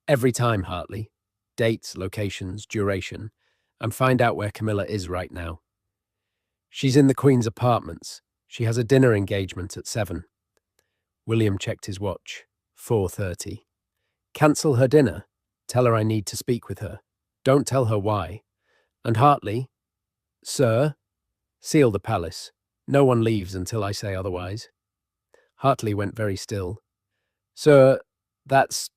Every time, Hartley. Dates, locations, duration, and find out where Camilla is right now. She's in the Queen's apartments. She has a dinner engagement at 7. William checked his watch. 4:30. Cancel her dinner. Tell her I need to speak with her. Don't tell her why. And Hartley? Sir? Seal the palace. No one leaves until I say otherwise. Hartley went very still. Sir, that's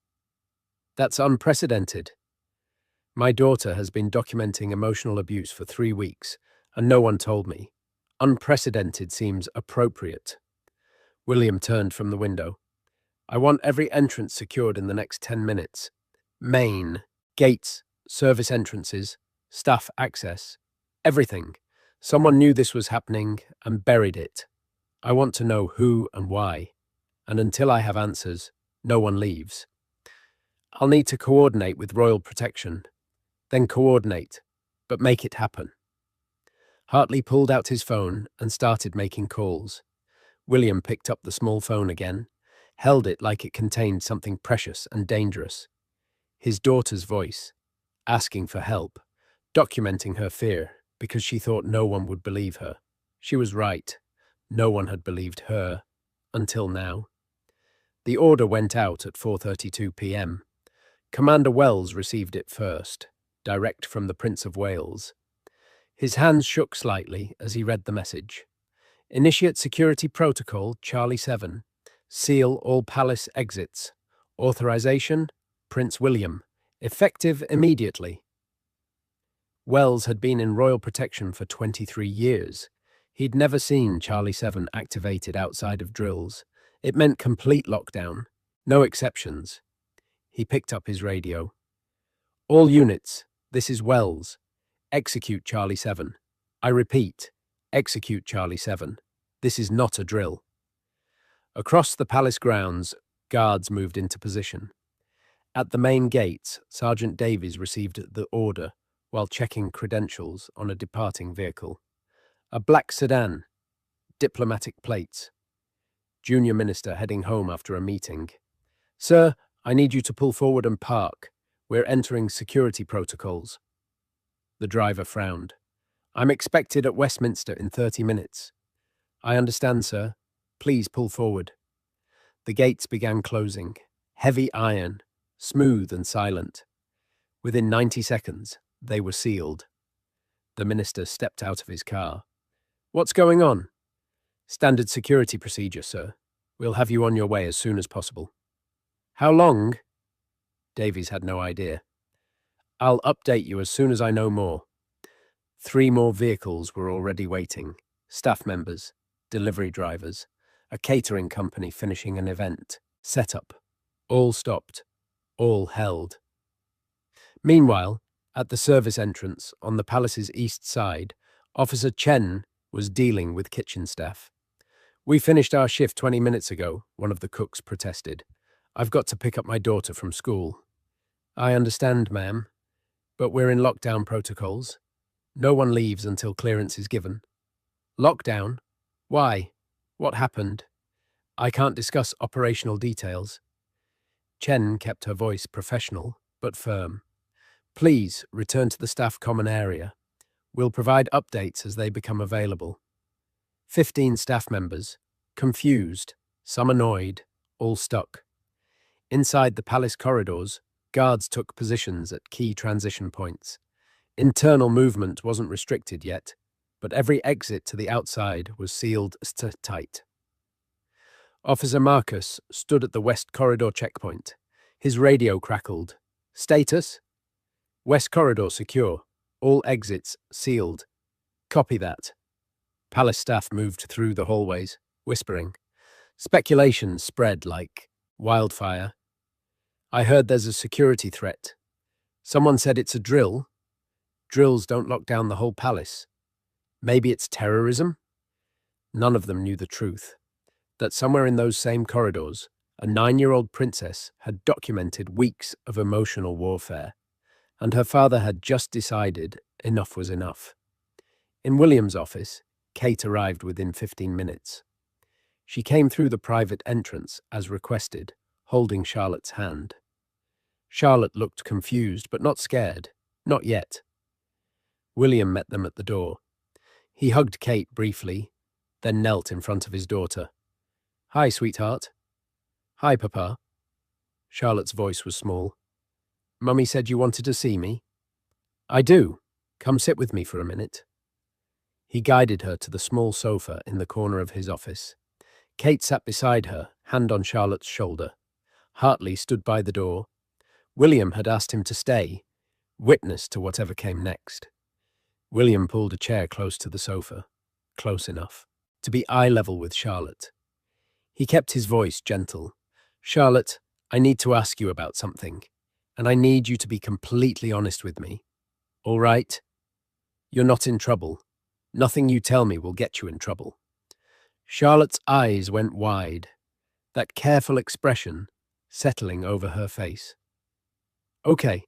unprecedented. My daughter has been documenting emotional abuse for 3 weeks, and no one told me. Unprecedented seems appropriate. William turned from the window. I want every entrance secured in the next 10 minutes. Main, gates, service entrances, staff access, everything. Someone knew this was happening and buried it. I want to know who and why. And until I have answers, no one leaves. I'll need to coordinate with royal protection. Then coordinate, but make it happen. Hartley pulled out his phone and started making calls. William picked up the small phone again, held it like it contained something precious and dangerous. His daughter's voice, asking for help, documenting her fear because she thought no one would believe her. She was right. No one had believed her, until now. The order went out at 4:32 p.m. Commander Wells received it first, direct from the Prince of Wales. His hands shook slightly as he read the message. Initiate security protocol, Charlie 7. Seal all palace exits. Authorization, Prince William. Effective immediately. Wells had been in royal protection for 23 years. He'd never seen Charlie 7 activated outside of drills. It meant complete lockdown. No exceptions. He picked up his radio. All units, this is Wells. Execute Charlie 7. I repeat, execute Charlie 7. This is not a drill. Across the palace grounds, guards moved into position. At the main gates, Sergeant Davies received the order while checking credentials on a departing vehicle. A black sedan, diplomatic plates. Junior minister heading home after a meeting. Sir, I need you to pull forward and park. We're entering security protocols. The driver frowned. I'm expected at Westminster in 30 minutes. I understand, sir. Please pull forward. The gates began closing. Heavy iron, smooth and silent. Within 90 seconds, they were sealed. The minister stepped out of his car. What's going on? Standard security procedure, sir. We'll have you on your way as soon as possible. How long? Davies had no idea. I'll update you as soon as I know more. 3 more vehicles were already waiting. Staff members, delivery drivers, a catering company finishing an event, setup. All stopped. All held. Meanwhile, at the service entrance on the palace's east side, Officer Chen was dealing with kitchen staff. We finished our shift 20 minutes ago, one of the cooks protested. I've got to pick up my daughter from school. I understand, ma'am, but we're in lockdown protocols. No one leaves until clearance is given. Lockdown? Why? What happened? I can't discuss operational details. Chen kept her voice professional, but firm. Please return to the staff common area. We'll provide updates as they become available. 15 staff members, confused, some annoyed, all stuck. Inside the palace corridors, guards took positions at key transition points. Internal movement wasn't restricted yet, but every exit to the outside was sealed tight. Officer Marcus stood at the West Corridor checkpoint. His radio crackled. Status? West Corridor secure. All exits sealed. Copy that. Palace staff moved through the hallways, whispering. Speculation spread like wildfire. I heard there's a security threat. Someone said it's a drill. Drills don't lock down the whole palace. Maybe it's terrorism? None of them knew the truth. That somewhere in those same corridors, a 9-year-old princess had documented weeks of emotional warfare, and her father had just decided enough was enough. In William's office, Kate arrived within 15 minutes. She came through the private entrance as requested, holding Charlotte's hand. Charlotte looked confused, but not scared. Not yet. William met them at the door. He hugged Kate briefly, then knelt in front of his daughter. Hi, sweetheart. Hi, Papa. Charlotte's voice was small. Mummy said you wanted to see me. I do. Come sit with me for a minute. He guided her to the small sofa in the corner of his office. Kate sat beside her, hand on Charlotte's shoulder. Hartley stood by the door. William had asked him to stay, witness to whatever came next. William pulled a chair close to the sofa, close enough to be eye level with Charlotte. He kept his voice gentle. Charlotte, I need to ask you about something, and I need you to be completely honest with me. All right? You're not in trouble. Nothing you tell me will get you in trouble. Charlotte's eyes went wide, that careful expression settling over her face. Okay.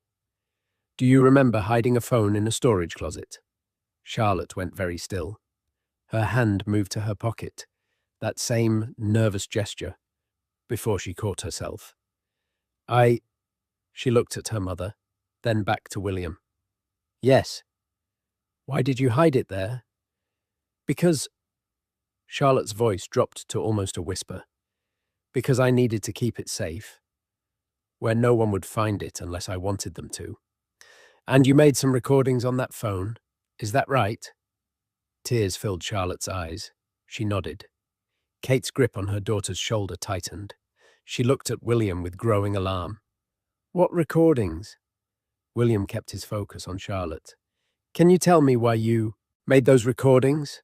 Do you remember hiding a phone in a storage closet? Charlotte went very still. Her hand moved to her pocket, that same nervous gesture, before she caught herself. She looked at her mother, then back to William. Yes. Why did you hide it there? Because... Charlotte's voice dropped to almost a whisper. Because I needed to keep it safe, where no one would find it unless I wanted them to. And you made some recordings on that phone, is that right? Tears filled Charlotte's eyes. She nodded. Kate's grip on her daughter's shoulder tightened. She looked at William with growing alarm. What recordings? William kept his focus on Charlotte. Can you tell me why you made those recordings?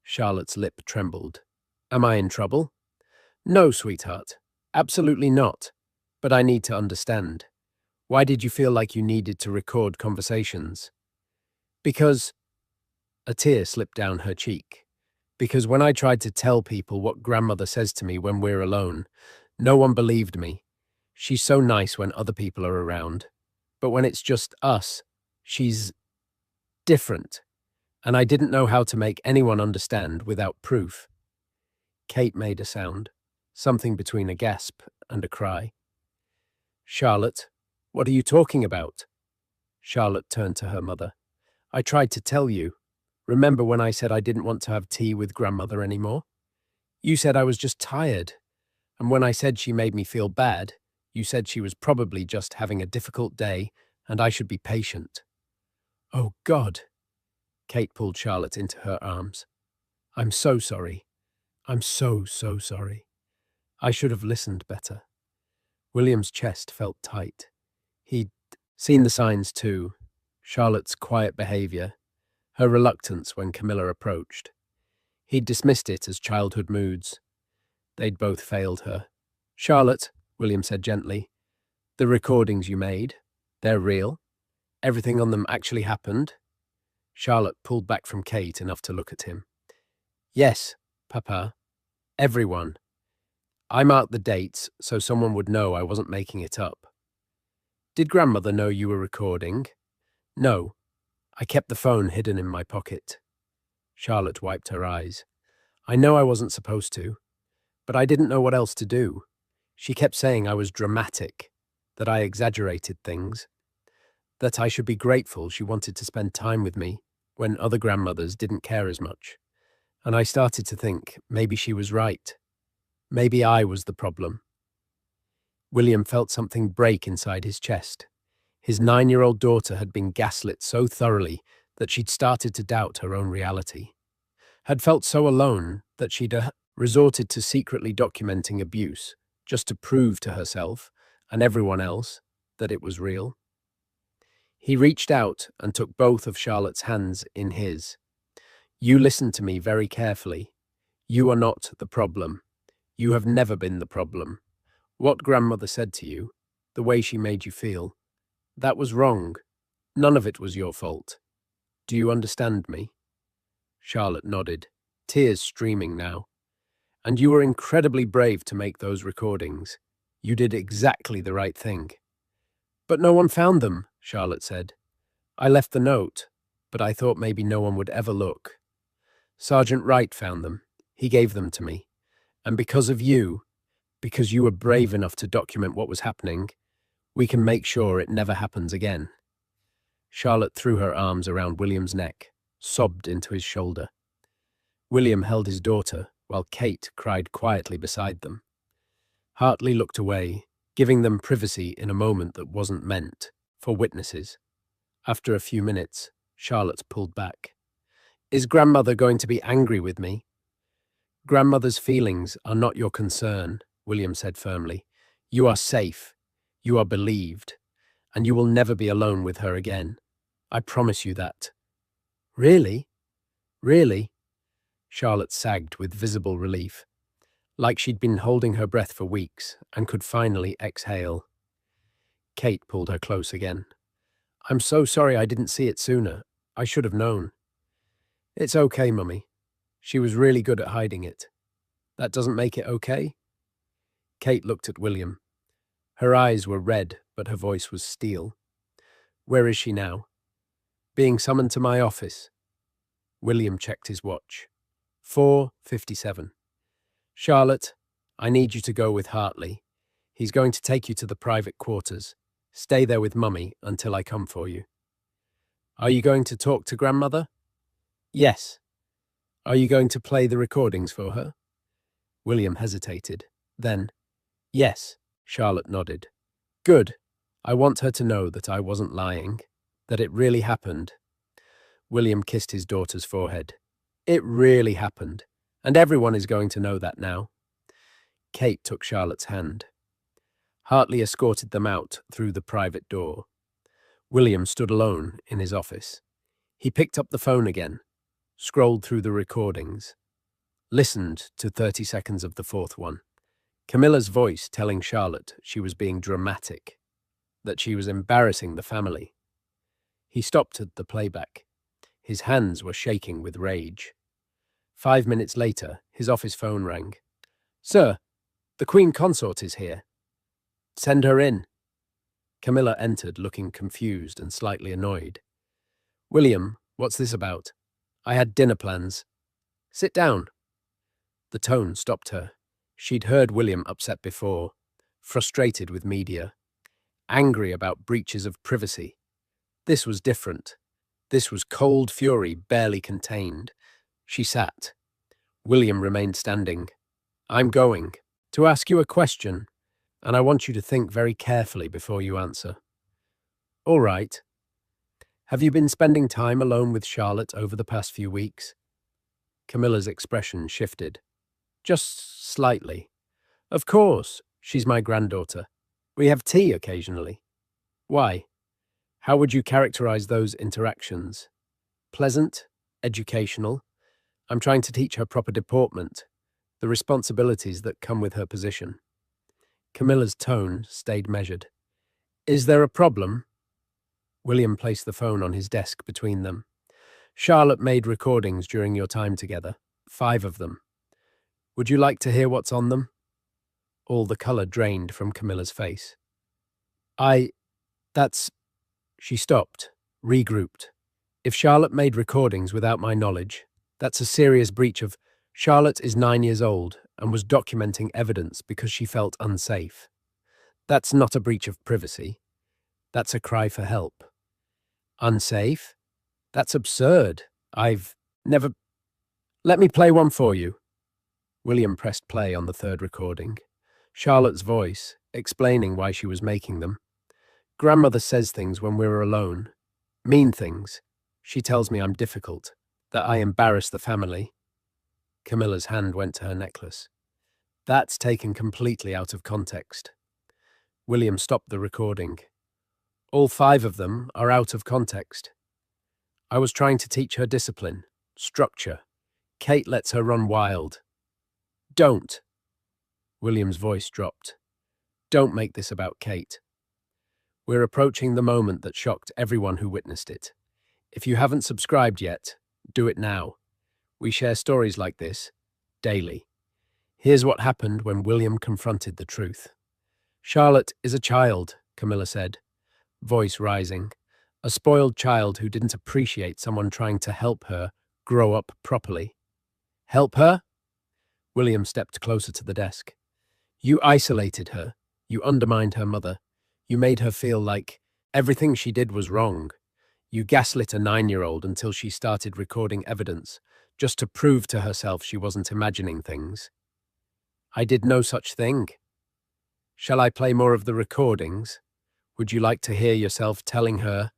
Charlotte's lip trembled. Am I in trouble? No, sweetheart. Absolutely not. But I need to understand. Why did you feel like you needed to record conversations? Because... A tear slipped down her cheek. Because when I tried to tell people what grandmother says to me when we're alone, no one believed me. She's so nice when other people are around. But when it's just us, she's different. And I didn't know how to make anyone understand without proof. Kate made a sound, something between a gasp and a cry. Charlotte, what are you talking about? Charlotte turned to her mother. I tried to tell you. Remember when I said I didn't want to have tea with grandmother anymore? You said I was just tired. And when I said she made me feel bad, you said she was probably just having a difficult day and I should be patient. Oh, God. Kate pulled Charlotte into her arms. I'm so sorry. I'm so sorry. I should have listened better. William's chest felt tight. He'd seen the signs too. Charlotte's quiet behavior, her reluctance when Camilla approached. He'd dismissed it as childhood moods. They'd both failed her. Charlotte, William said gently, the recordings you made, they're real? Everything on them actually happened? Charlotte pulled back from Kate enough to look at him. Yes, Papa. Everyone. I marked the dates so someone would know I wasn't making it up. Did grandmother know you were recording? No. I kept the phone hidden in my pocket. Charlotte wiped her eyes. I know I wasn't supposed to, but I didn't know what else to do. She kept saying I was dramatic, that I exaggerated things, that I should be grateful she wanted to spend time with me when other grandmothers didn't care as much. And I started to think maybe she was right. Maybe I was the problem. William felt something break inside his chest. His 9-year-old daughter had been gaslit so thoroughly that she'd started to doubt her own reality, had felt so alone that she'd resorted to secretly documenting abuse just to prove to herself and everyone else that it was real. He reached out and took both of Charlotte's hands in his. You listen to me very carefully. You are not the problem. You have never been the problem. What grandmother said to you, the way she made you feel, that was wrong. None of it was your fault. Do you understand me? Charlotte nodded, tears streaming now. And you were incredibly brave to make those recordings. You did exactly the right thing. But no one found them, Charlotte said. I left the note, but I thought maybe no one would ever look. Sergeant Wright found them. He gave them to me. And because of you, because you were brave enough to document what was happening, we can make sure it never happens again. Charlotte threw her arms around William's neck, sobbed into his shoulder. William held his daughter, while Kate cried quietly beside them. Hartley looked away, giving them privacy in a moment that wasn't meant for witnesses. After a few minutes, Charlotte pulled back. Is grandmother going to be angry with me? Grandmother's feelings are not your concern, William said firmly. You are safe, you are believed, and you will never be alone with her again. I promise you that. Really? Really? Charlotte sagged with visible relief, like she'd been holding her breath for weeks and could finally exhale. Kate pulled her close again. I'm so sorry I didn't see it sooner. I should have known. It's okay, Mummy. She was really good at hiding it. That doesn't make it okay? Kate looked at William. Her eyes were red, but her voice was steel. Where is she now? Being summoned to my office. William checked his watch. 4:57. Charlotte, I need you to go with Hartley. He's going to take you to the private quarters. Stay there with Mummy until I come for you. Are you going to talk to grandmother? Yes. Are you going to play the recordings for her? William hesitated. Then, yes, Charlotte nodded. Good. I want her to know that I wasn't lying, that it really happened. William kissed his daughter's forehead. It really happened, and everyone is going to know that now. Kate took Charlotte's hand. Hartley escorted them out through the private door. William stood alone in his office. He picked up the phone again, scrolled through the recordings, listened to 30 seconds of the fourth one. Camilla's voice telling Charlotte she was being dramatic, that she was embarrassing the family. He stopped at the playback. His hands were shaking with rage. 5 minutes later, his office phone rang. Sir, the Queen Consort is here. Send her in. Camilla entered, looking confused and slightly annoyed. William, what's this about? I had dinner plans. Sit down. The tone stopped her. She'd heard William upset before, frustrated with media, angry about breaches of privacy. This was different. This was cold fury, barely contained. She sat. William remained standing. I'm going to ask you a question, and I want you to think very carefully before you answer. All right. Have you been spending time alone with Charlotte over the past few weeks? Camilla's expression shifted. Just slightly. Of course, she's my granddaughter. We have tea occasionally. Why? How would you characterize those interactions? Pleasant? Educational? I'm trying to teach her proper deportment, the responsibilities that come with her position. Camilla's tone stayed measured. Is there a problem? William placed the phone on his desk between them. Charlotte made recordings during your time together, 5 of them. Would you like to hear what's on them? All the colour drained from Camilla's face. That's... She stopped, regrouped. If Charlotte made recordings without my knowledge, that's a serious breach of Charlotte is 9 years old and was documenting evidence because she felt unsafe. That's not a breach of privacy. That's a cry for help. Unsafe? That's absurd. I've never... Let me play one for you. William pressed play on the third recording. Charlotte's voice, explaining why she was making them. Grandmother says things when we're alone. Mean things. She tells me I'm difficult, that I embarrass the family. Camilla's hand went to her necklace. That's taken completely out of context. William stopped the recording. All 5 of them are out of context. I was trying to teach her discipline, structure. Kate lets her run wild. Don't. William's voice dropped. Don't make this about Kate. We're approaching the moment that shocked everyone who witnessed it. If you haven't subscribed yet, do it now. We share stories like this, daily. Here's what happened when William confronted the truth. Charlotte is a child, Camilla said, voice rising. A spoiled child who didn't appreciate someone trying to help her grow up properly. Help her? William stepped closer to the desk. You isolated her. You undermined her mother. You made her feel like everything she did was wrong. You gaslit a 9-year-old until she started recording evidence, just to prove to herself she wasn't imagining things. I did no such thing. Shall I play more of the recordings? Would you like to hear yourself telling her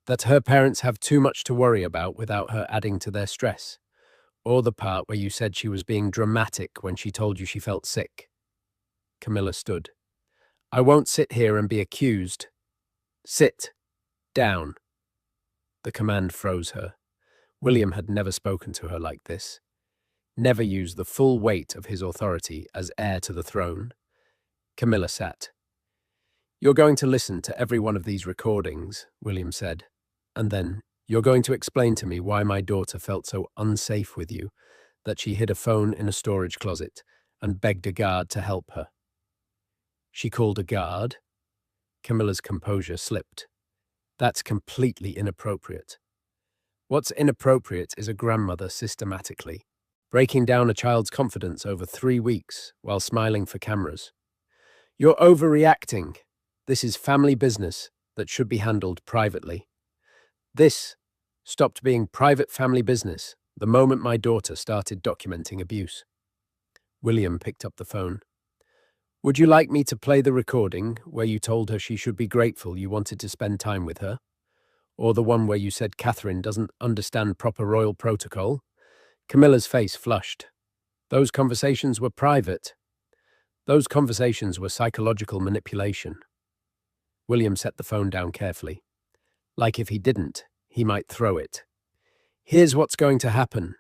that her parents have too much to worry about without her adding to their stress? Or the part where you said she was being dramatic when she told you she felt sick? Camilla stood. I won't sit here and be accused. Sit down. The command froze her. William had never spoken to her like this. Never used the full weight of his authority as heir to the throne. Camilla sat. You're going to listen to every one of these recordings, William said, and then you're going to explain to me why my daughter felt so unsafe with you that she hid a phone in a storage closet and begged a guard to help her. She called a guard? Camilla's composure slipped. That's completely inappropriate. What's inappropriate is a grandmother systematically breaking down a child's confidence over 3 weeks while smiling for cameras. You're overreacting. This is family business that should be handled privately. This stopped being private family business the moment my daughter started documenting abuse. William picked up the phone. Would you like me to play the recording where you told her she should be grateful you wanted to spend time with her? Or the one where you said Catherine doesn't understand proper royal protocol? Camilla's face flushed. Those conversations were private. Those conversations were psychological manipulation. William set the phone down carefully. Like if he didn't, he might throw it. Here's what's going to happen.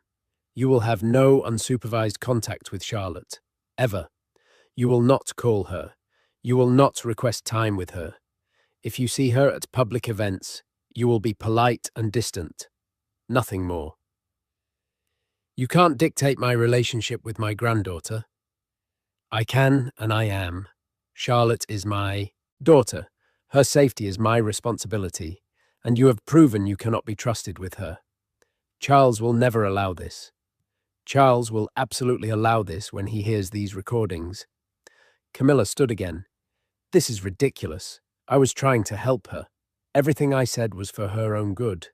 You will have no unsupervised contact with Charlotte. Ever. You will not call her. You will not request time with her. If you see her at public events, you will be polite and distant. Nothing more. You can't dictate my relationship with my granddaughter. I can and I am. Charlotte is my daughter. Her safety is my responsibility, and you have proven you cannot be trusted with her. Charles will never allow this. Charles will absolutely allow this when he hears these recordings. Camilla stood again. This is ridiculous. I was trying to help her. Everything I said was for her own good.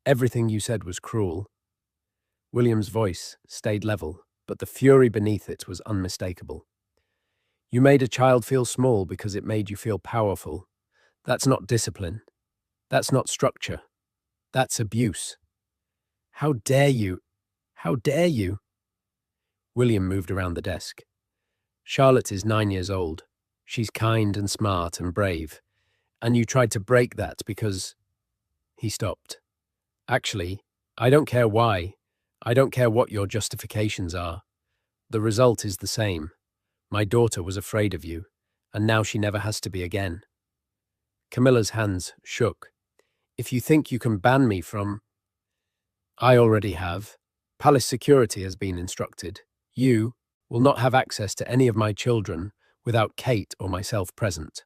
Everything you said was cruel. William's voice stayed level, but the fury beneath it was unmistakable. You made a child feel small because it made you feel powerful. That's not discipline. That's not structure. That's abuse. How dare you? How dare you? William moved around the desk. Charlotte is 9 years old. She's kind and smart and brave. And you tried to break that because... He stopped. Actually, I don't care why. I don't care what your justifications are. The result is the same. My daughter was afraid of you, and now she never has to be again. Camilla's hands shook. If you think you can ban me from... I already have. Palace security has been instructed. You will not have access to any of my children without Kate or myself present.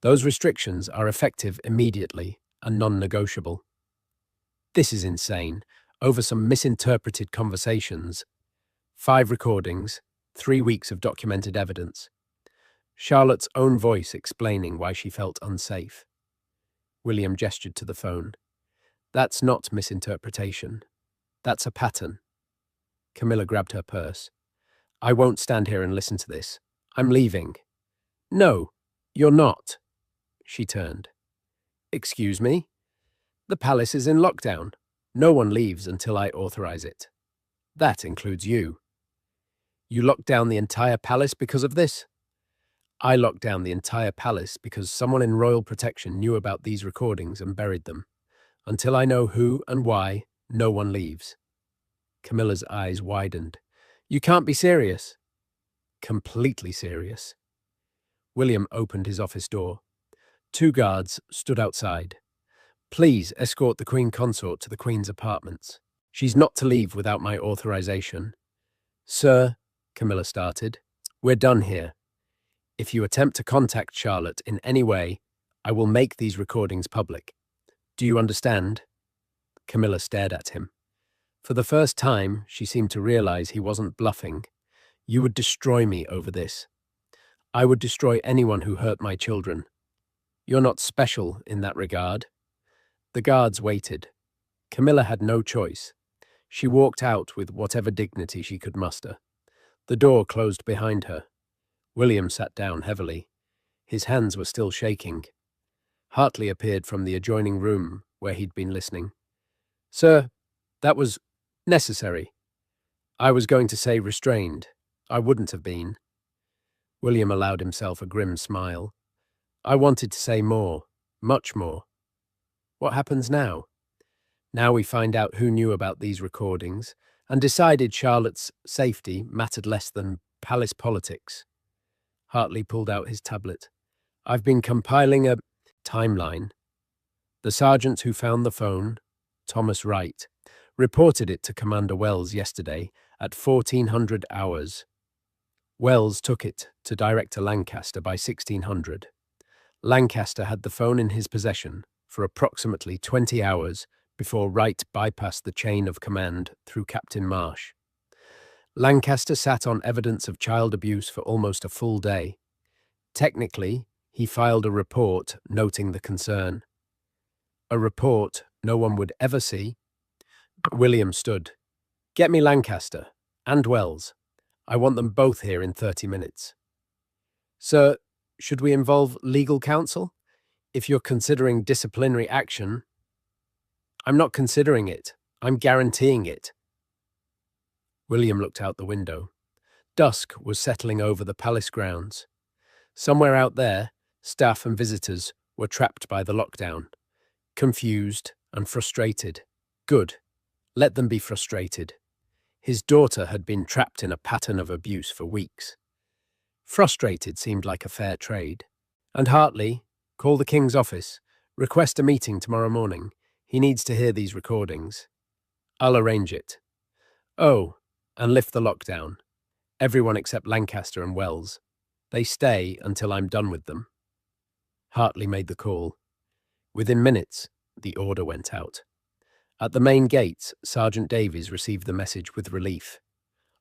Those restrictions are effective immediately, and non-negotiable. This is insane. Over some misinterpreted conversations, 5 recordings, 3 weeks of documented evidence. Charlotte's own voice explaining why she felt unsafe. William gestured to the phone. That's not misinterpretation. That's a pattern. Camilla grabbed her purse. I won't stand here and listen to this. I'm leaving. No, you're not. She turned. Excuse me? The palace is in lockdown. No one leaves until I authorize it. That includes you. You locked down the entire palace because of this? I locked down the entire palace because someone in royal protection knew about these recordings and buried them. Until I know who and why, no one leaves. Camilla's eyes widened. You can't be serious. Completely serious. William opened his office door. 2 guards stood outside. Please escort the Queen Consort to the Queen's apartments. She's not to leave without my authorization. Sir, Camilla started, we're done here. If you attempt to contact Charlotte in any way, I will make these recordings public. Do you understand? Camilla stared at him. For the first time, she seemed to realize he wasn't bluffing. You would destroy me over this. I would destroy anyone who hurt my children. You're not special in that regard. The guards waited. Camilla had no choice. She walked out with whatever dignity she could muster. The door closed behind her. William sat down heavily. His hands were still shaking. Hartley appeared from the adjoining room where he'd been listening. Sir, that was necessary. I was going to say restrained. I wouldn't have been. William allowed himself a grim smile. I wanted to say more, much more. What happens now? Now we find out who knew about these recordings and decided Charlotte's safety mattered less than palace politics. Hartley pulled out his tablet. I've been compiling a timeline. The sergeant who found the phone, Thomas Wright, reported it to Commander Wells yesterday at 1400 hours. Wells took it to Director Lancaster by 1600. Lancaster had the phone in his possession for approximately 20 hours before Wright bypassed the chain of command through Captain Marsh. Lancaster sat on evidence of child abuse for almost a full day. Technically, he filed a report noting the concern. A report no one would ever see. William stood. Get me Lancaster and Wells. I want them both here in 30 minutes. Sir, should we involve legal counsel? If you're considering disciplinary action, I'm not considering it. I'm guaranteeing it. William looked out the window. Dusk was settling over the palace grounds. Somewhere out there, staff and visitors were trapped by the lockdown, confused and frustrated. Good. Let them be frustrated. His daughter had been trapped in a pattern of abuse for weeks. Frustrated seemed like a fair trade. And Hartley, call the King's office. Request a meeting tomorrow morning. He needs to hear these recordings. I'll arrange it. Oh, and lift the lockdown. Everyone except Lancaster and Wells. They stay until I'm done with them. Hartley made the call. Within minutes, the order went out. At the main gates, Sergeant Davies received the message with relief.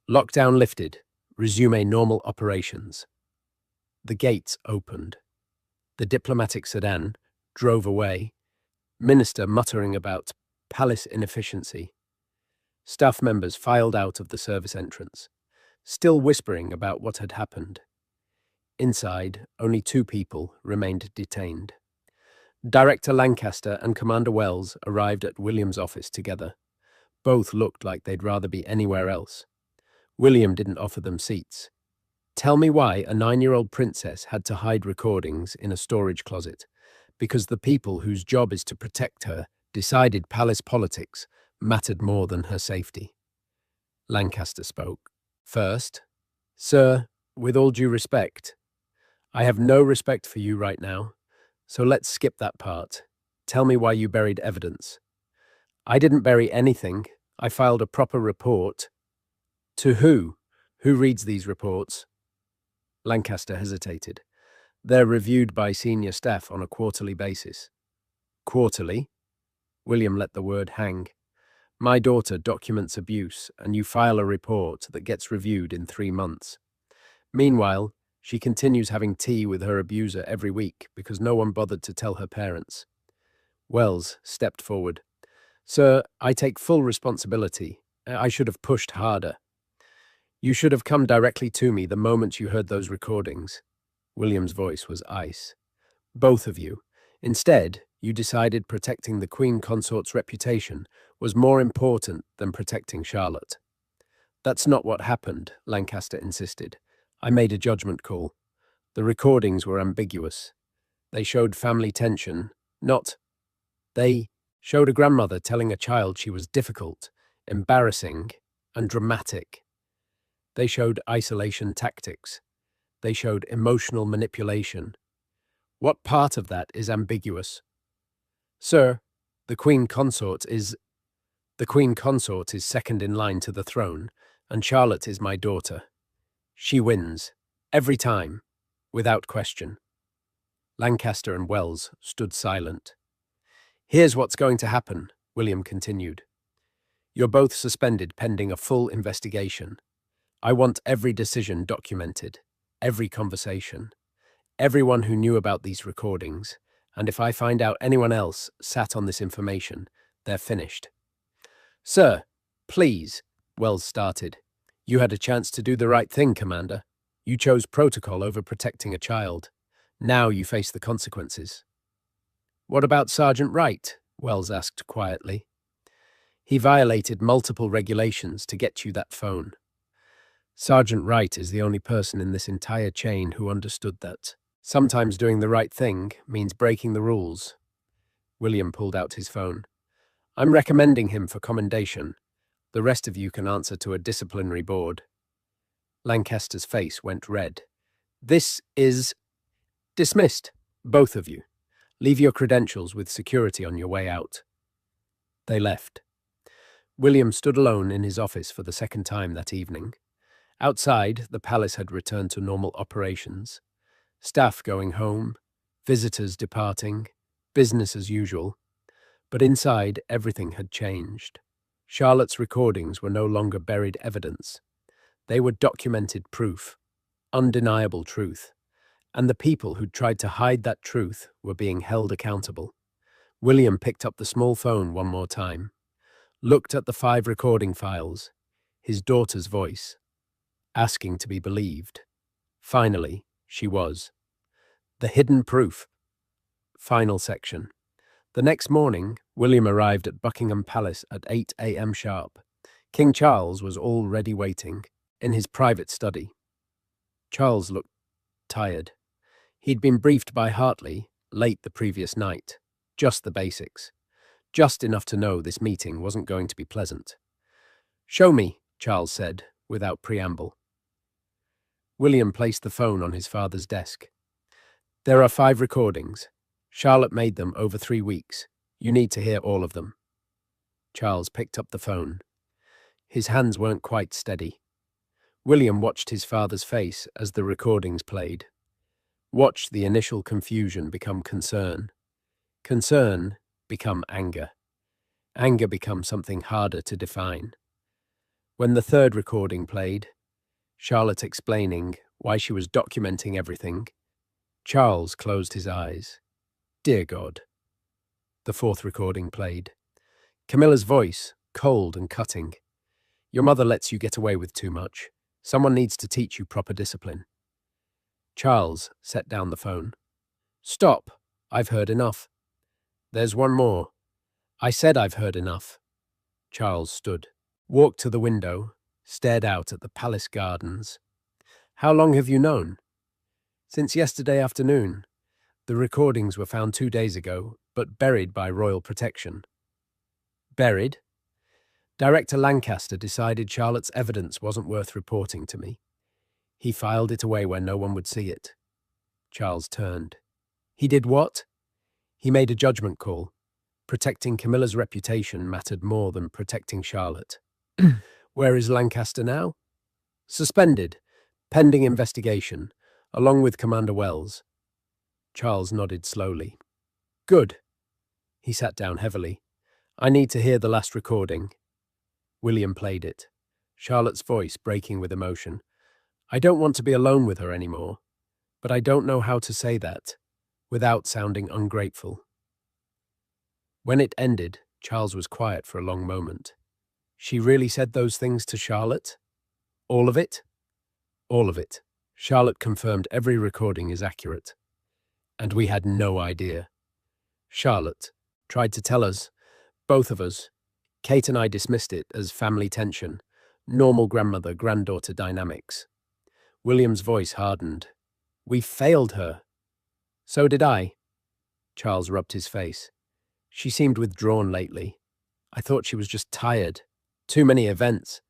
Lockdown lifted. Resume normal operations. The gates opened. The diplomatic sedan drove away, Minister muttering about palace inefficiency. Staff members filed out of the service entrance, still whispering about what had happened. Inside, only 2 people remained detained. Director Lancaster and Commander Wells arrived at William's office together. Both looked like they'd rather be anywhere else. William didn't offer them seats. Tell me why a 9-year-old princess had to hide recordings in a storage closet, because the people whose job is to protect her decided palace politics mattered more than her safety. Lancaster spoke. First, sir, with all due respect, I have no respect for you right now, so let's skip that part. Tell me why you buried evidence. I didn't bury anything. I filed a proper report. To who? Who reads these reports? Lancaster hesitated. They're reviewed by senior staff on a quarterly basis. Quarterly. William let the word hang. My daughter documents abuse, and you file a report that gets reviewed in 3 months. Meanwhile, she continues having tea with her abuser every week because no one bothered to tell her parents. Wells stepped forward. Sir, I take full responsibility. I should have pushed harder. You should have come directly to me the moment you heard those recordings. William's voice was ice. Both of you. Instead, you decided protecting the Queen Consort's reputation was more important than protecting Charlotte. That's not what happened, Lancaster insisted. I made a judgment call. The recordings were ambiguous. They showed family tension, not... They showed a grandmother telling a child she was difficult, embarrassing, and dramatic. They showed isolation tactics. They showed emotional manipulation. What part of that is ambiguous? Sir, the Queen Consort is second in line to the throne, and Charlotte is my daughter. She wins. Every time. Without question. Lancaster and Wells stood silent. Here's what's going to happen, William continued. You're both suspended pending a full investigation. I want every decision documented, every conversation, everyone who knew about these recordings, and if I find out anyone else sat on this information, they're finished. Sir, please, Wells started. You had a chance to do the right thing, Commander. You chose protocol over protecting a child. Now you face the consequences. What about Sergeant Wright? Wells asked quietly. He violated multiple regulations to get you that phone. Sergeant Wright is the only person in this entire chain who understood that. Sometimes doing the right thing means breaking the rules. William pulled out his phone. I'm recommending him for commendation. The rest of you can answer to a disciplinary board. Lancaster's face went red. This is dismissed, both of you. Leave your credentials with security on your way out. They left. William stood alone in his office for the second time that evening. Outside, the palace had returned to normal operations. Staff going home, visitors departing, business as usual. But inside, everything had changed. Charlotte's recordings were no longer buried evidence. They were documented proof, undeniable truth, and the people who'd tried to hide that truth were being held accountable. William picked up the small phone one more time, looked at the 5 recording files, his daughter's voice, asking to be believed. Finally, she was. The hidden proof. Final section. The next morning, William arrived at Buckingham Palace at 8 a.m. sharp. King Charles was already waiting, in his private study. Charles looked tired. He'd been briefed by Hartley late the previous night. Just the basics. Just enough to know this meeting wasn't going to be pleasant. Show me, Charles said, without preamble. William placed the phone on his father's desk. There are 5 recordings. Charlotte made them over 3 weeks. You need to hear all of them. Charles picked up the phone. His hands weren't quite steady. William watched his father's face as the recordings played. Watched the initial confusion become concern. Concern become anger. Anger become something harder to define. When the 3rd recording played, Charlotte explaining why she was documenting everything, Charles closed his eyes. Dear God. The 4th recording played. Camilla's voice, cold and cutting. Your mother lets you get away with too much. Someone needs to teach you proper discipline. Charles set down the phone. Stop. I've heard enough. There's one more. I said I've heard enough. Charles stood, walked to the window, stared out at the palace gardens. How long have you known? Since yesterday afternoon. The recordings were found 2 days ago, but buried by royal protection. Buried? Director Lancaster decided Charlotte's evidence wasn't worth reporting to me. He filed it away where no one would see it. Charles turned. He did what? He made a judgment call. Protecting Camilla's reputation mattered more than protecting Charlotte. Where is Lancaster now? Suspended, pending investigation, along with Commander Wells. Charles nodded slowly. Good. He sat down heavily. I need to hear the last recording. William played it, Charlotte's voice breaking with emotion. I don't want to be alone with her anymore, but I don't know how to say that without sounding ungrateful. When it ended, Charles was quiet for a long moment. She really said those things to Charlotte? All of it? All of it. Charlotte confirmed every recording is accurate. And we had no idea. Charlotte tried to tell us, both of us. Kate and I dismissed it as family tension, normal grandmother-granddaughter dynamics. William's voice hardened. We failed her. So did I. Charles rubbed his face. She seemed withdrawn lately. I thought she was just tired. Too many events.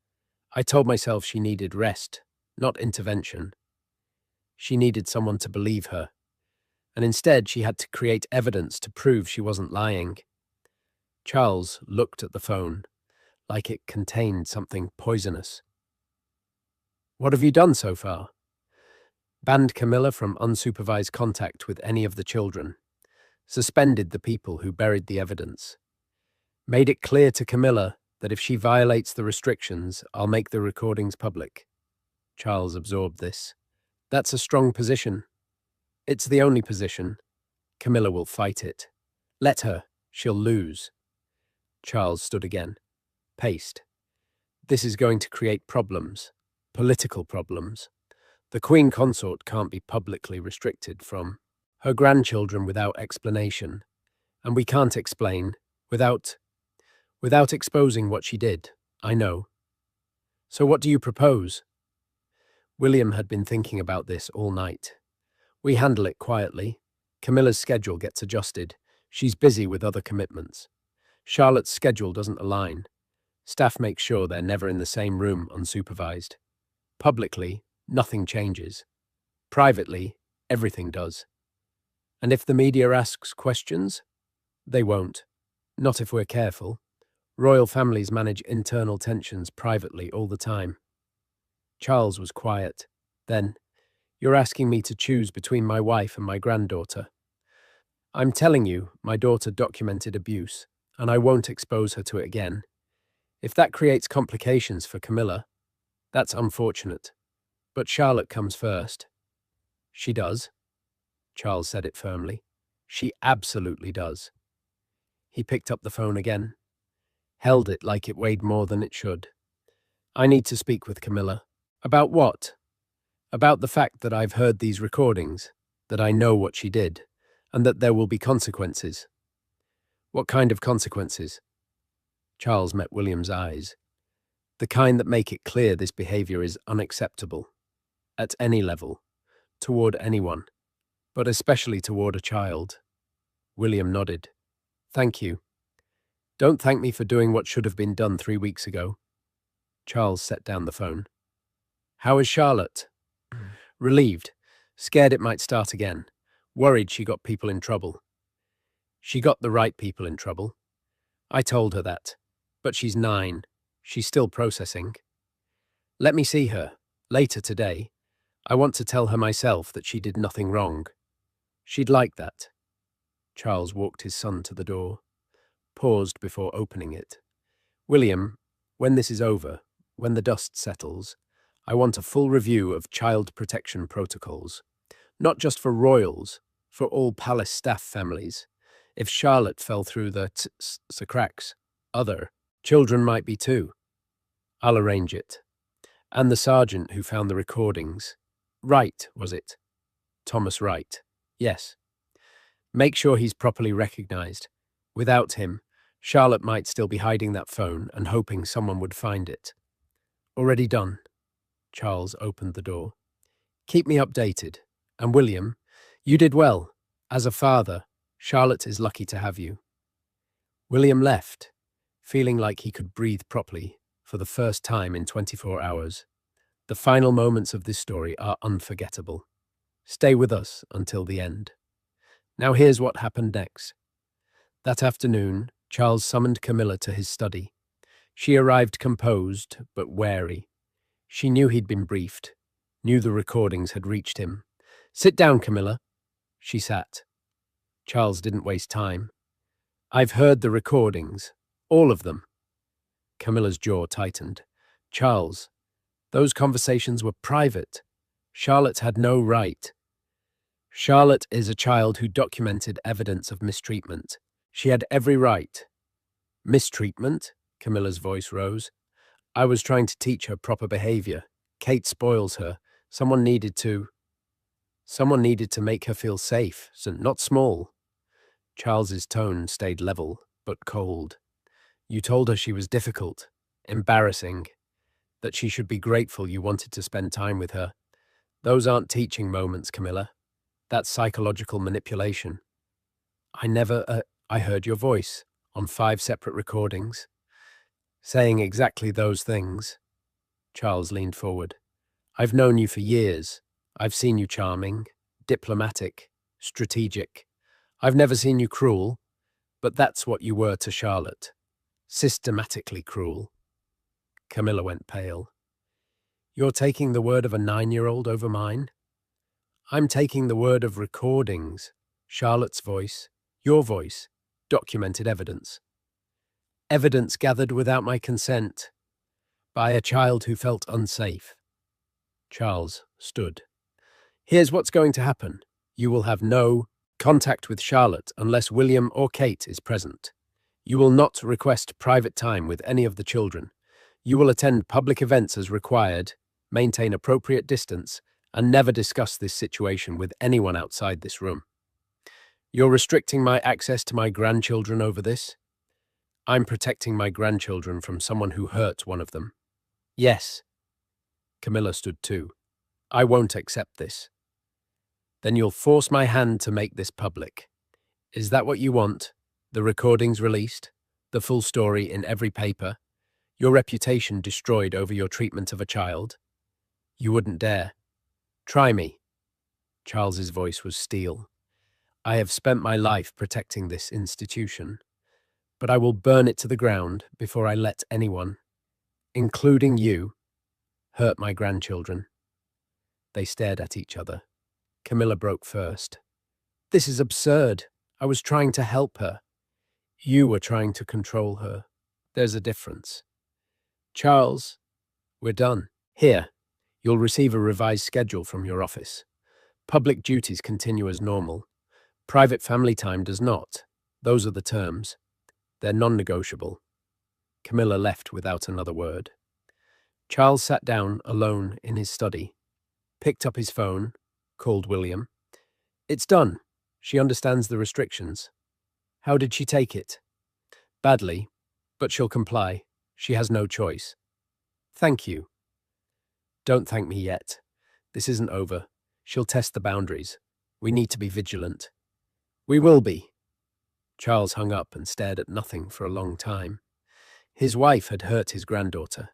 I told myself she needed rest, not intervention. She needed someone to believe her. And instead she had to create evidence to prove she wasn't lying. Charles looked at the phone, like it contained something poisonous. What have you done so far? Banned Camilla from unsupervised contact with any of the children. Suspended the people who buried the evidence. Made it clear to Camilla that if she violates the restrictions, I'll make the recordings public. Charles absorbed this. That's a strong position. It's the only position. Camilla will fight it. Let her. She'll lose. Charles stood again. Paced. This is going to create problems. Political problems. The Queen Consort can't be publicly restricted from her grandchildren without explanation. And we can't explain without exposing what she did. I know. So what do you propose? William had been thinking about this all night. We handle it quietly. Camilla's schedule gets adjusted. She's busy with other commitments. Charlotte's schedule doesn't align. Staff make sure they're never in the same room unsupervised. Publicly, nothing changes. Privately, everything does. And if the media asks questions, they won't. Not if we're careful. Royal families manage internal tensions privately all the time. Charles was quiet. Then, you're asking me to choose between my wife and my granddaughter. I'm telling you, my daughter documented abuse, and I won't expose her to it again. If that creates complications for Camilla, that's unfortunate. But Charlotte comes first. She does. Charles said it firmly. She absolutely does. He picked up the phone again, held it like it weighed more than it should. I need to speak with Camilla. About what? About the fact that I've heard these recordings, that I know what she did, and that there will be consequences. What kind of consequences? Charles met William's eyes. The kind that make it clear this behavior is unacceptable. At any level. Toward anyone. But especially toward a child. William nodded. Thank you. Don't thank me for doing what should have been done 3 weeks ago. Charles set down the phone. How is Charlotte? Relieved. Scared it might start again. Worried she got people in trouble. She got the right people in trouble. I told her that. But she's 9. She's still processing. Let me see her. Later today. I want to tell her myself that she did nothing wrong. She'd like that. Charles walked his son to the door, paused before opening it. William, when this is over, when the dust settles, I want a full review of child protection protocols. Not just for royals, for all palace staff families. If Charlotte fell through the cracks, other children might be too. I'll arrange it. And the sergeant who found the recordings. Wright, was it? Thomas Wright. Yes. Make sure he's properly recognized. Without him, Charlotte might still be hiding that phone and hoping someone would find it. Already done. Charles opened the door. Keep me updated. And William, you did well. As a father, Charlotte is lucky to have you. William left, feeling like he could breathe properly for the first time in 24 hours. The final moments of this story are unforgettable. Stay with us until the end. Now here's what happened next. That afternoon, Charles summoned Camilla to his study. She arrived composed, but wary. She knew he'd been briefed, knew the recordings had reached him. Sit down, Camilla. She sat. Charles didn't waste time. I've heard the recordings. All of them. Camilla's jaw tightened. Charles, those conversations were private. Charlotte had no right. Charlotte is a child who documented evidence of mistreatment. She had every right. Mistreatment? Camilla's voice rose. I was trying to teach her proper behavior. Kate spoils her. Someone needed to make her feel safe, so not small. Charles's tone stayed level, but cold. You told her she was difficult, embarrassing, that she should be grateful you wanted to spend time with her. Those aren't teaching moments, Camilla. That's psychological manipulation. I heard your voice on 5 separate recordings, saying exactly those things. Charles leaned forward. I've known you for years. I've seen you charming, diplomatic, strategic. I've never seen you cruel, but that's what you were to Charlotte. Systematically cruel. Camilla went pale. You're taking the word of a 9-year-old over mine? I'm taking the word of recordings. Charlotte's voice, your voice, documented evidence. Evidence gathered without my consent, by a child who felt unsafe. Charles stood. Here's what's going to happen. You will have no contact with Charlotte unless William or Kate is present. You will not request private time with any of the children. You will attend public events as required, maintain appropriate distance, and never discuss this situation with anyone outside this room. You're restricting my access to my grandchildren over this? I'm protecting my grandchildren from someone who hurt one of them. Yes. Camilla stood too. I won't accept this. Then you'll force my hand to make this public. Is that what you want? The recordings released? The full story in every paper? Your reputation destroyed over your treatment of a child? You wouldn't dare. Try me. Charles's voice was steel. I have spent my life protecting this institution, but I will burn it to the ground before I let anyone, including you, hurt my grandchildren. They stared at each other. Camilla broke first. This is absurd. I was trying to help her. You were trying to control her. There's a difference. Charles, we're done. Here, you'll receive a revised schedule from your office. Public duties continue as normal. Private family time does not. Those are the terms. They're non-negotiable. Camilla left without another word. Charles sat down alone in his study, picked up his phone, called William. It's done. She understands the restrictions. How did she take it? Badly, but she'll comply. She has no choice. Thank you. Don't thank me yet. This isn't over. She'll test the boundaries. We need to be vigilant. We will be. Charles hung up and stared at nothing for a long time. His wife had hurt his granddaughter.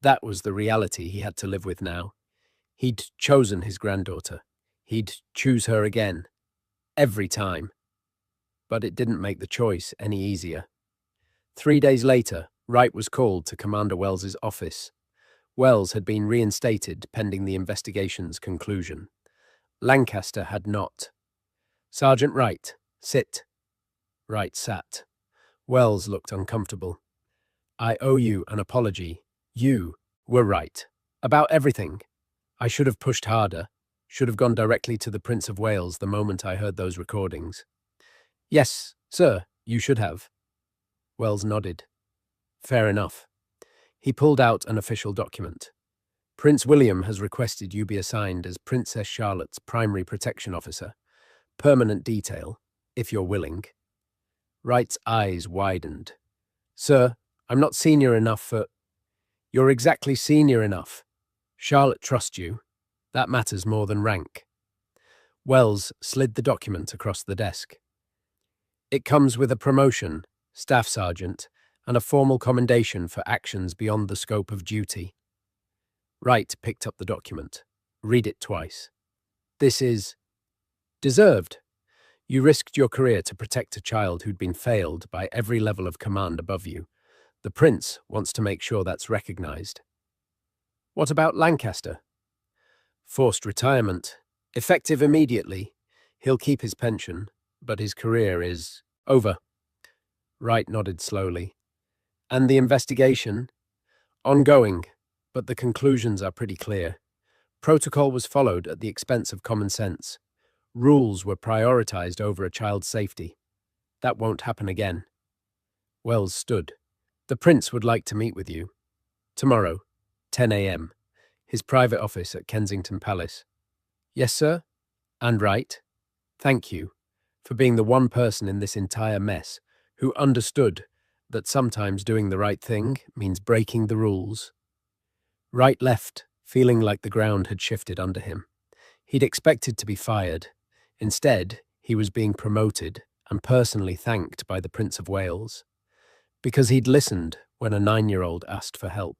That was the reality he had to live with now. He'd chosen his granddaughter. He'd choose her again. Every time. But it didn't make the choice any easier. 3 days later, Wright was called to Commander Wells's office. Wells had been reinstated pending the investigation's conclusion. Lancaster had not. Sergeant Wright, sit. Wright sat. Wells looked uncomfortable. I owe you an apology. You were right. About everything. I should have pushed harder. Should have gone directly to the Prince of Wales the moment I heard those recordings. Yes, sir, you should have. Wells nodded. Fair enough. He pulled out an official document. Prince William has requested you be assigned as Princess Charlotte's primary protection officer. Permanent detail, if you're willing. Wright's eyes widened. Sir, I'm not senior enough for... You're exactly senior enough. Charlotte trusts you. That matters more than rank. Wells slid the document across the desk. It comes with a promotion, staff sergeant, and a formal commendation for actions beyond the scope of duty. Wright picked up the document. Read it twice. This is... deserved. You risked your career to protect a child who'd been failed by every level of command above you. The Prince wants to make sure that's recognized. What about Lancaster? Forced retirement. Effective immediately. He'll keep his pension, but his career is over. Wright nodded slowly. And the investigation? Ongoing, but the conclusions are pretty clear. Protocol was followed at the expense of common sense. Rules were prioritized over a child's safety. That won't happen again. Wells stood. The prince would like to meet with you. Tomorrow, 10 a.m. His private office at Kensington Palace. Yes, sir? And right. Thank you for being the one person in this entire mess who understood that sometimes doing the right thing means breaking the rules. Wright left, feeling like the ground had shifted under him. He'd expected to be fired. Instead, he was being promoted and personally thanked by the Prince of Wales, because he'd listened when a 9-year-old asked for help.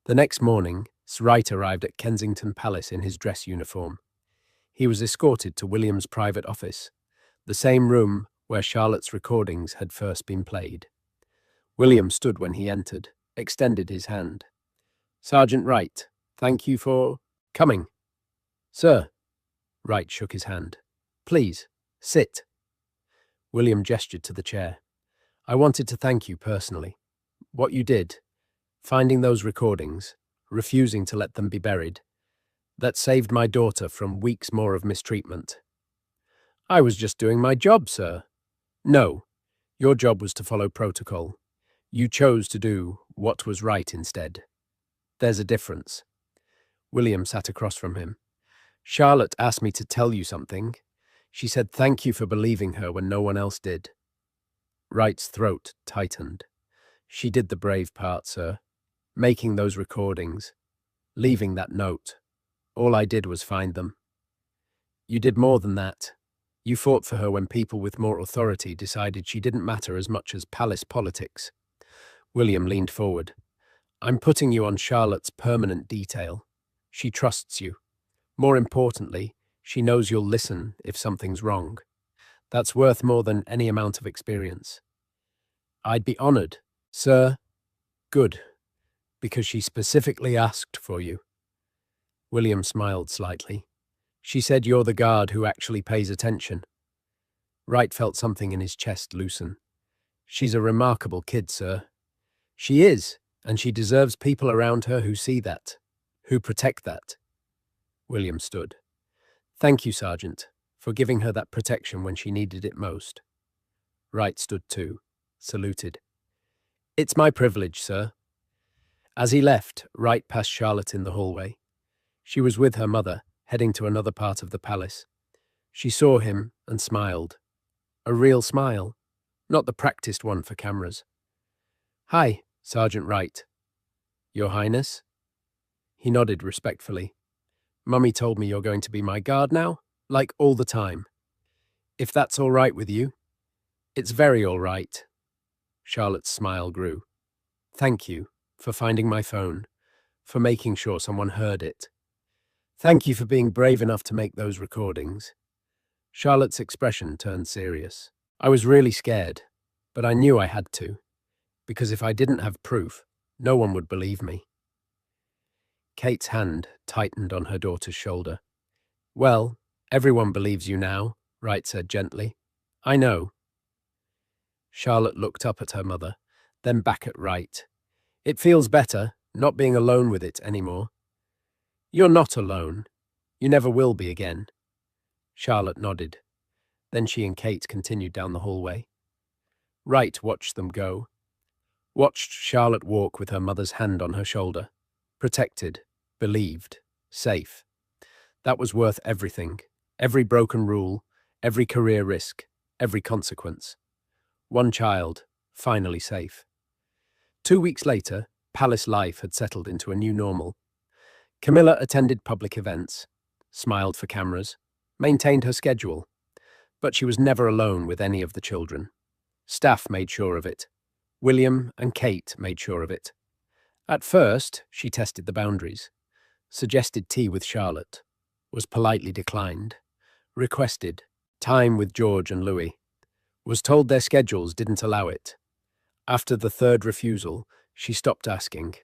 The next morning, Wright arrived at Kensington Palace in his dress uniform. He was escorted to William's private office, the same room where Charlotte's recordings had first been played. William stood when he entered, extended his hand. Sergeant Wright, thank you for coming. Sir. Wright shook his hand. Please, sit. William gestured to the chair. I wanted to thank you personally. What you did, finding those recordings, refusing to let them be buried, that saved my daughter from weeks more of mistreatment. I was just doing my job, sir. No, your job was to follow protocol. You chose to do what was right instead. There's a difference. William sat across from him. Charlotte asked me to tell you something. She said thank you for believing her when no one else did. Wright's throat tightened. She did the brave part, sir. Making those recordings. Leaving that note. All I did was find them. You did more than that. You fought for her when people with more authority decided she didn't matter as much as palace politics. William leaned forward. I'm putting you on Charlotte's permanent detail. She trusts you. More importantly, she knows you'll listen if something's wrong. That's worth more than any amount of experience. I'd be honored, sir. Good, because she specifically asked for you. William smiled slightly. She said you're the guard who actually pays attention. Wright felt something in his chest loosen. She's a remarkable kid, sir. She is, and she deserves people around her who see that, who protect that. William stood. Thank you, Sergeant, for giving her that protection when she needed it most. Wright stood too, saluted. It's my privilege, sir. As he left, Wright passed Charlotte in the hallway. She was with her mother, heading to another part of the palace. She saw him and smiled. A real smile, not the practiced one for cameras. Hi, Sergeant Wright. Your Highness? He nodded respectfully. Mummy told me you're going to be my guard now, like all the time. If that's all right with you. It's very all right. Charlotte's smile grew. Thank you for finding my phone, for making sure someone heard it. Thank you for being brave enough to make those recordings. Charlotte's expression turned serious. I was really scared, but I knew I had to, because if I didn't have proof, no one would believe me. Kate's hand tightened on her daughter's shoulder. Well, everyone believes you now, Wright said gently. I know. Charlotte looked up at her mother, then back at Wright. It feels better, not being alone with it anymore. You're not alone. You never will be again. Charlotte nodded. Then she and Kate continued down the hallway. Wright watched them go. Watched Charlotte walk with her mother's hand on her shoulder. Protected, believed, safe. That was worth everything. Every broken rule, every career risk, every consequence. One child, finally safe. 2 weeks later, palace life had settled into a new normal. Camilla attended public events, smiled for cameras, maintained her schedule, but she was never alone with any of the children. Staff made sure of it. William and Kate made sure of it. At first, she tested the boundaries, suggested tea with Charlotte, was politely declined, requested time with George and Louis, was told their schedules didn't allow it. After the third refusal, she stopped asking.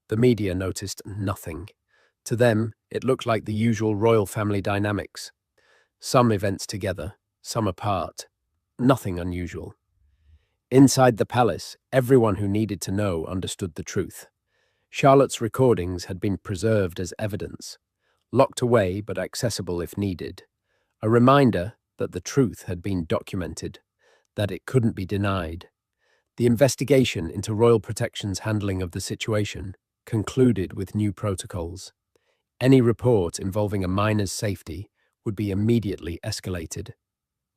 The media noticed nothing. To them, it looked like the usual royal family dynamics. Some events together, some apart. Nothing unusual. Inside the palace, everyone who needed to know understood the truth. Charlotte's recordings had been preserved as evidence, locked away but accessible if needed, a reminder that the truth had been documented, that it couldn't be denied. The investigation into royal protection's handling of the situation concluded with new protocols. Any report involving a minor's safety would be immediately escalated.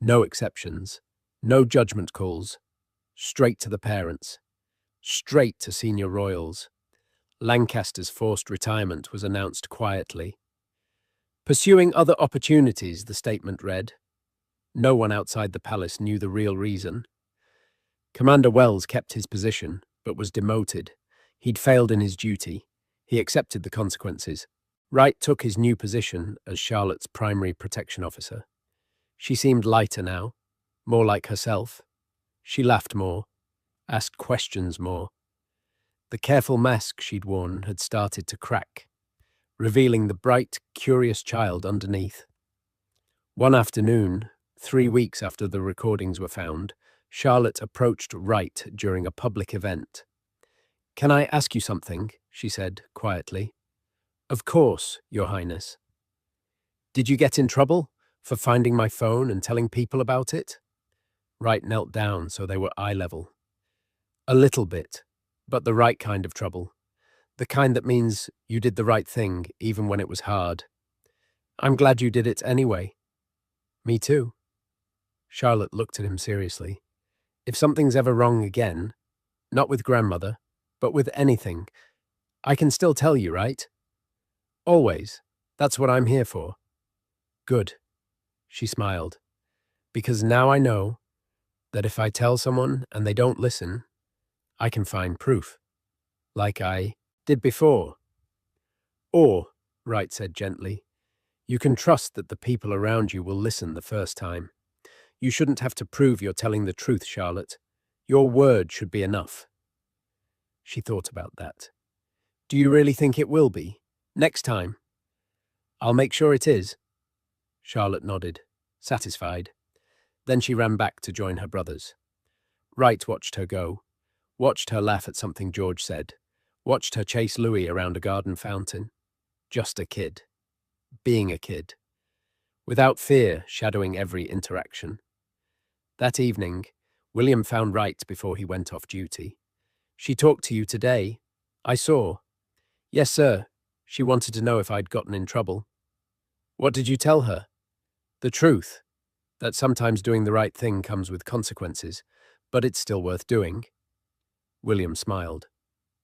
No exceptions, no judgment calls, straight to the parents, straight to senior royals. Lancaster's forced retirement was announced quietly. Pursuing other opportunities, the statement read. No one outside the palace knew the real reason. Commander Wells kept his position, but was demoted. He'd failed in his duty. He accepted the consequences. Wright took his new position as Charlotte's primary protection officer. She seemed lighter now, more like herself. She laughed more, asked questions more. The careful mask she'd worn had started to crack, revealing the bright, curious child underneath. One afternoon, 3 weeks after the recordings were found, Charlotte approached Wright during a public event. "Can I ask you something?" she said quietly. "Of course, Your Highness." "Did you get in trouble for finding my phone and telling people about it?" Wright knelt down so they were eye level. "A little bit, but the right kind of trouble. The kind that means you did the right thing even when it was hard. I'm glad you did it anyway." "Me too." Charlotte looked at him seriously. "If something's ever wrong again, not with grandmother, but with anything, I can still tell you, right?" "Always. That's what I'm here for." "Good." She smiled. "Because now I know that if I tell someone and they don't listen, I can find proof. Like I did before." "Or," Wright said gently, "you can trust that the people around you will listen the first time. You shouldn't have to prove you're telling the truth, Charlotte. Your word should be enough." She thought about that. "Do you really think it will be? Next time?" "I'll make sure it is." Charlotte nodded, satisfied. Then she ran back to join her brothers. Wright watched her go, watched her laugh at something George said, watched her chase Louis around a garden fountain. Just a kid. Being a kid. Without fear shadowing every interaction. That evening, William found Wright before he went off duty. "She talked to you today. I saw." "Yes, sir. She wanted to know if I'd gotten in trouble." "What did you tell her?" "The truth. That sometimes doing the right thing comes with consequences, but it's still worth doing." William smiled.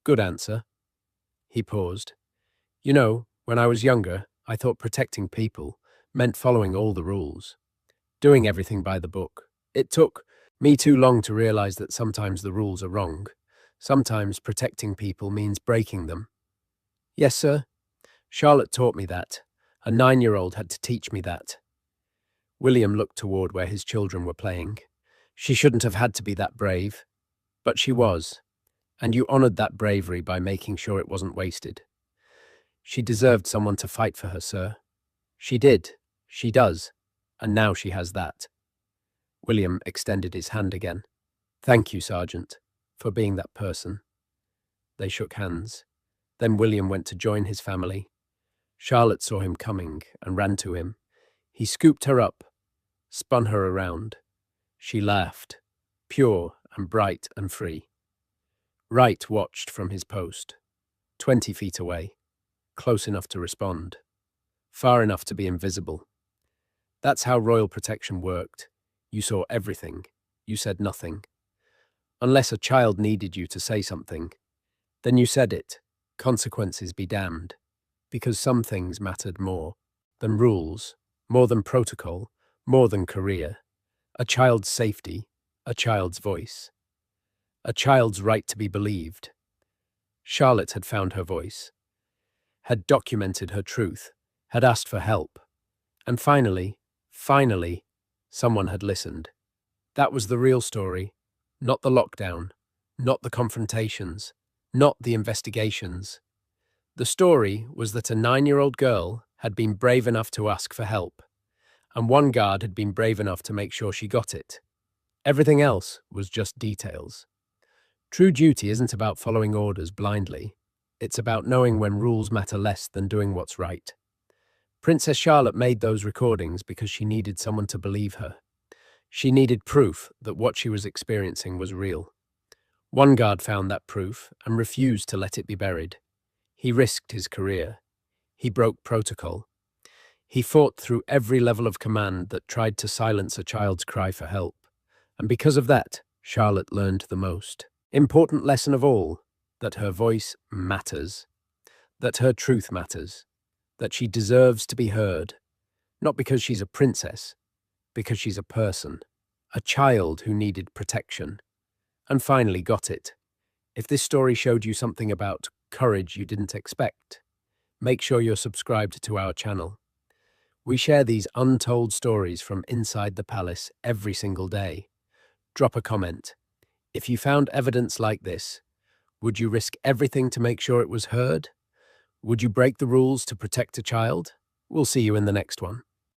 "Good answer." He paused. "You know, when I was younger, I thought protecting people meant following all the rules, doing everything by the book. It took me too long to realize that sometimes the rules are wrong. Sometimes protecting people means breaking them." "Yes, sir. Charlotte taught me that. A 9-year-old had to teach me that." William looked toward where his children were playing. "She shouldn't have had to be that brave. But she was. And you honored that bravery by making sure it wasn't wasted. She deserved someone to fight for her, sir. She did. She does. And now she has that." William extended his hand again. "Thank you, Sergeant, for being that person." They shook hands. Then William went to join his family. Charlotte saw him coming and ran to him. He scooped her up, spun her around. She laughed, pure and bright and free. Wright watched from his post, 20 feet away, close enough to respond, far enough to be invisible. That's how royal protection worked. You saw everything. You said nothing. Unless a child needed you to say something, then you said it, consequences be damned, because some things mattered more than rules, more than protocol, more than career. A child's safety, a child's voice, a child's right to be believed. Charlotte had found her voice, had documented her truth, had asked for help, and finally, someone had listened. That was the real story, not the lockdown, not the confrontations, not the investigations. The story was that a 9-year-old girl had been brave enough to ask for help, and one guard had been brave enough to make sure she got it. Everything else was just details. True duty isn't about following orders blindly. It's about knowing when rules matter less than doing what's right. Princess Charlotte made those recordings because she needed someone to believe her. She needed proof that what she was experiencing was real. One guard found that proof and refused to let it be buried. He risked his career. He broke protocol. He fought through every level of command that tried to silence a child's cry for help. And because of that, Charlotte learned the most important lesson of all, that her voice matters, that her truth matters, that she deserves to be heard, not because she's a princess, because she's a person, a child who needed protection, and finally got it. If this story showed you something about courage you didn't expect, make sure you're subscribed to our channel. We share these untold stories from inside the palace every single day. Drop a comment. If you found evidence like this, would you risk everything to make sure it was heard? Would you break the rules to protect a child? We'll see you in the next one.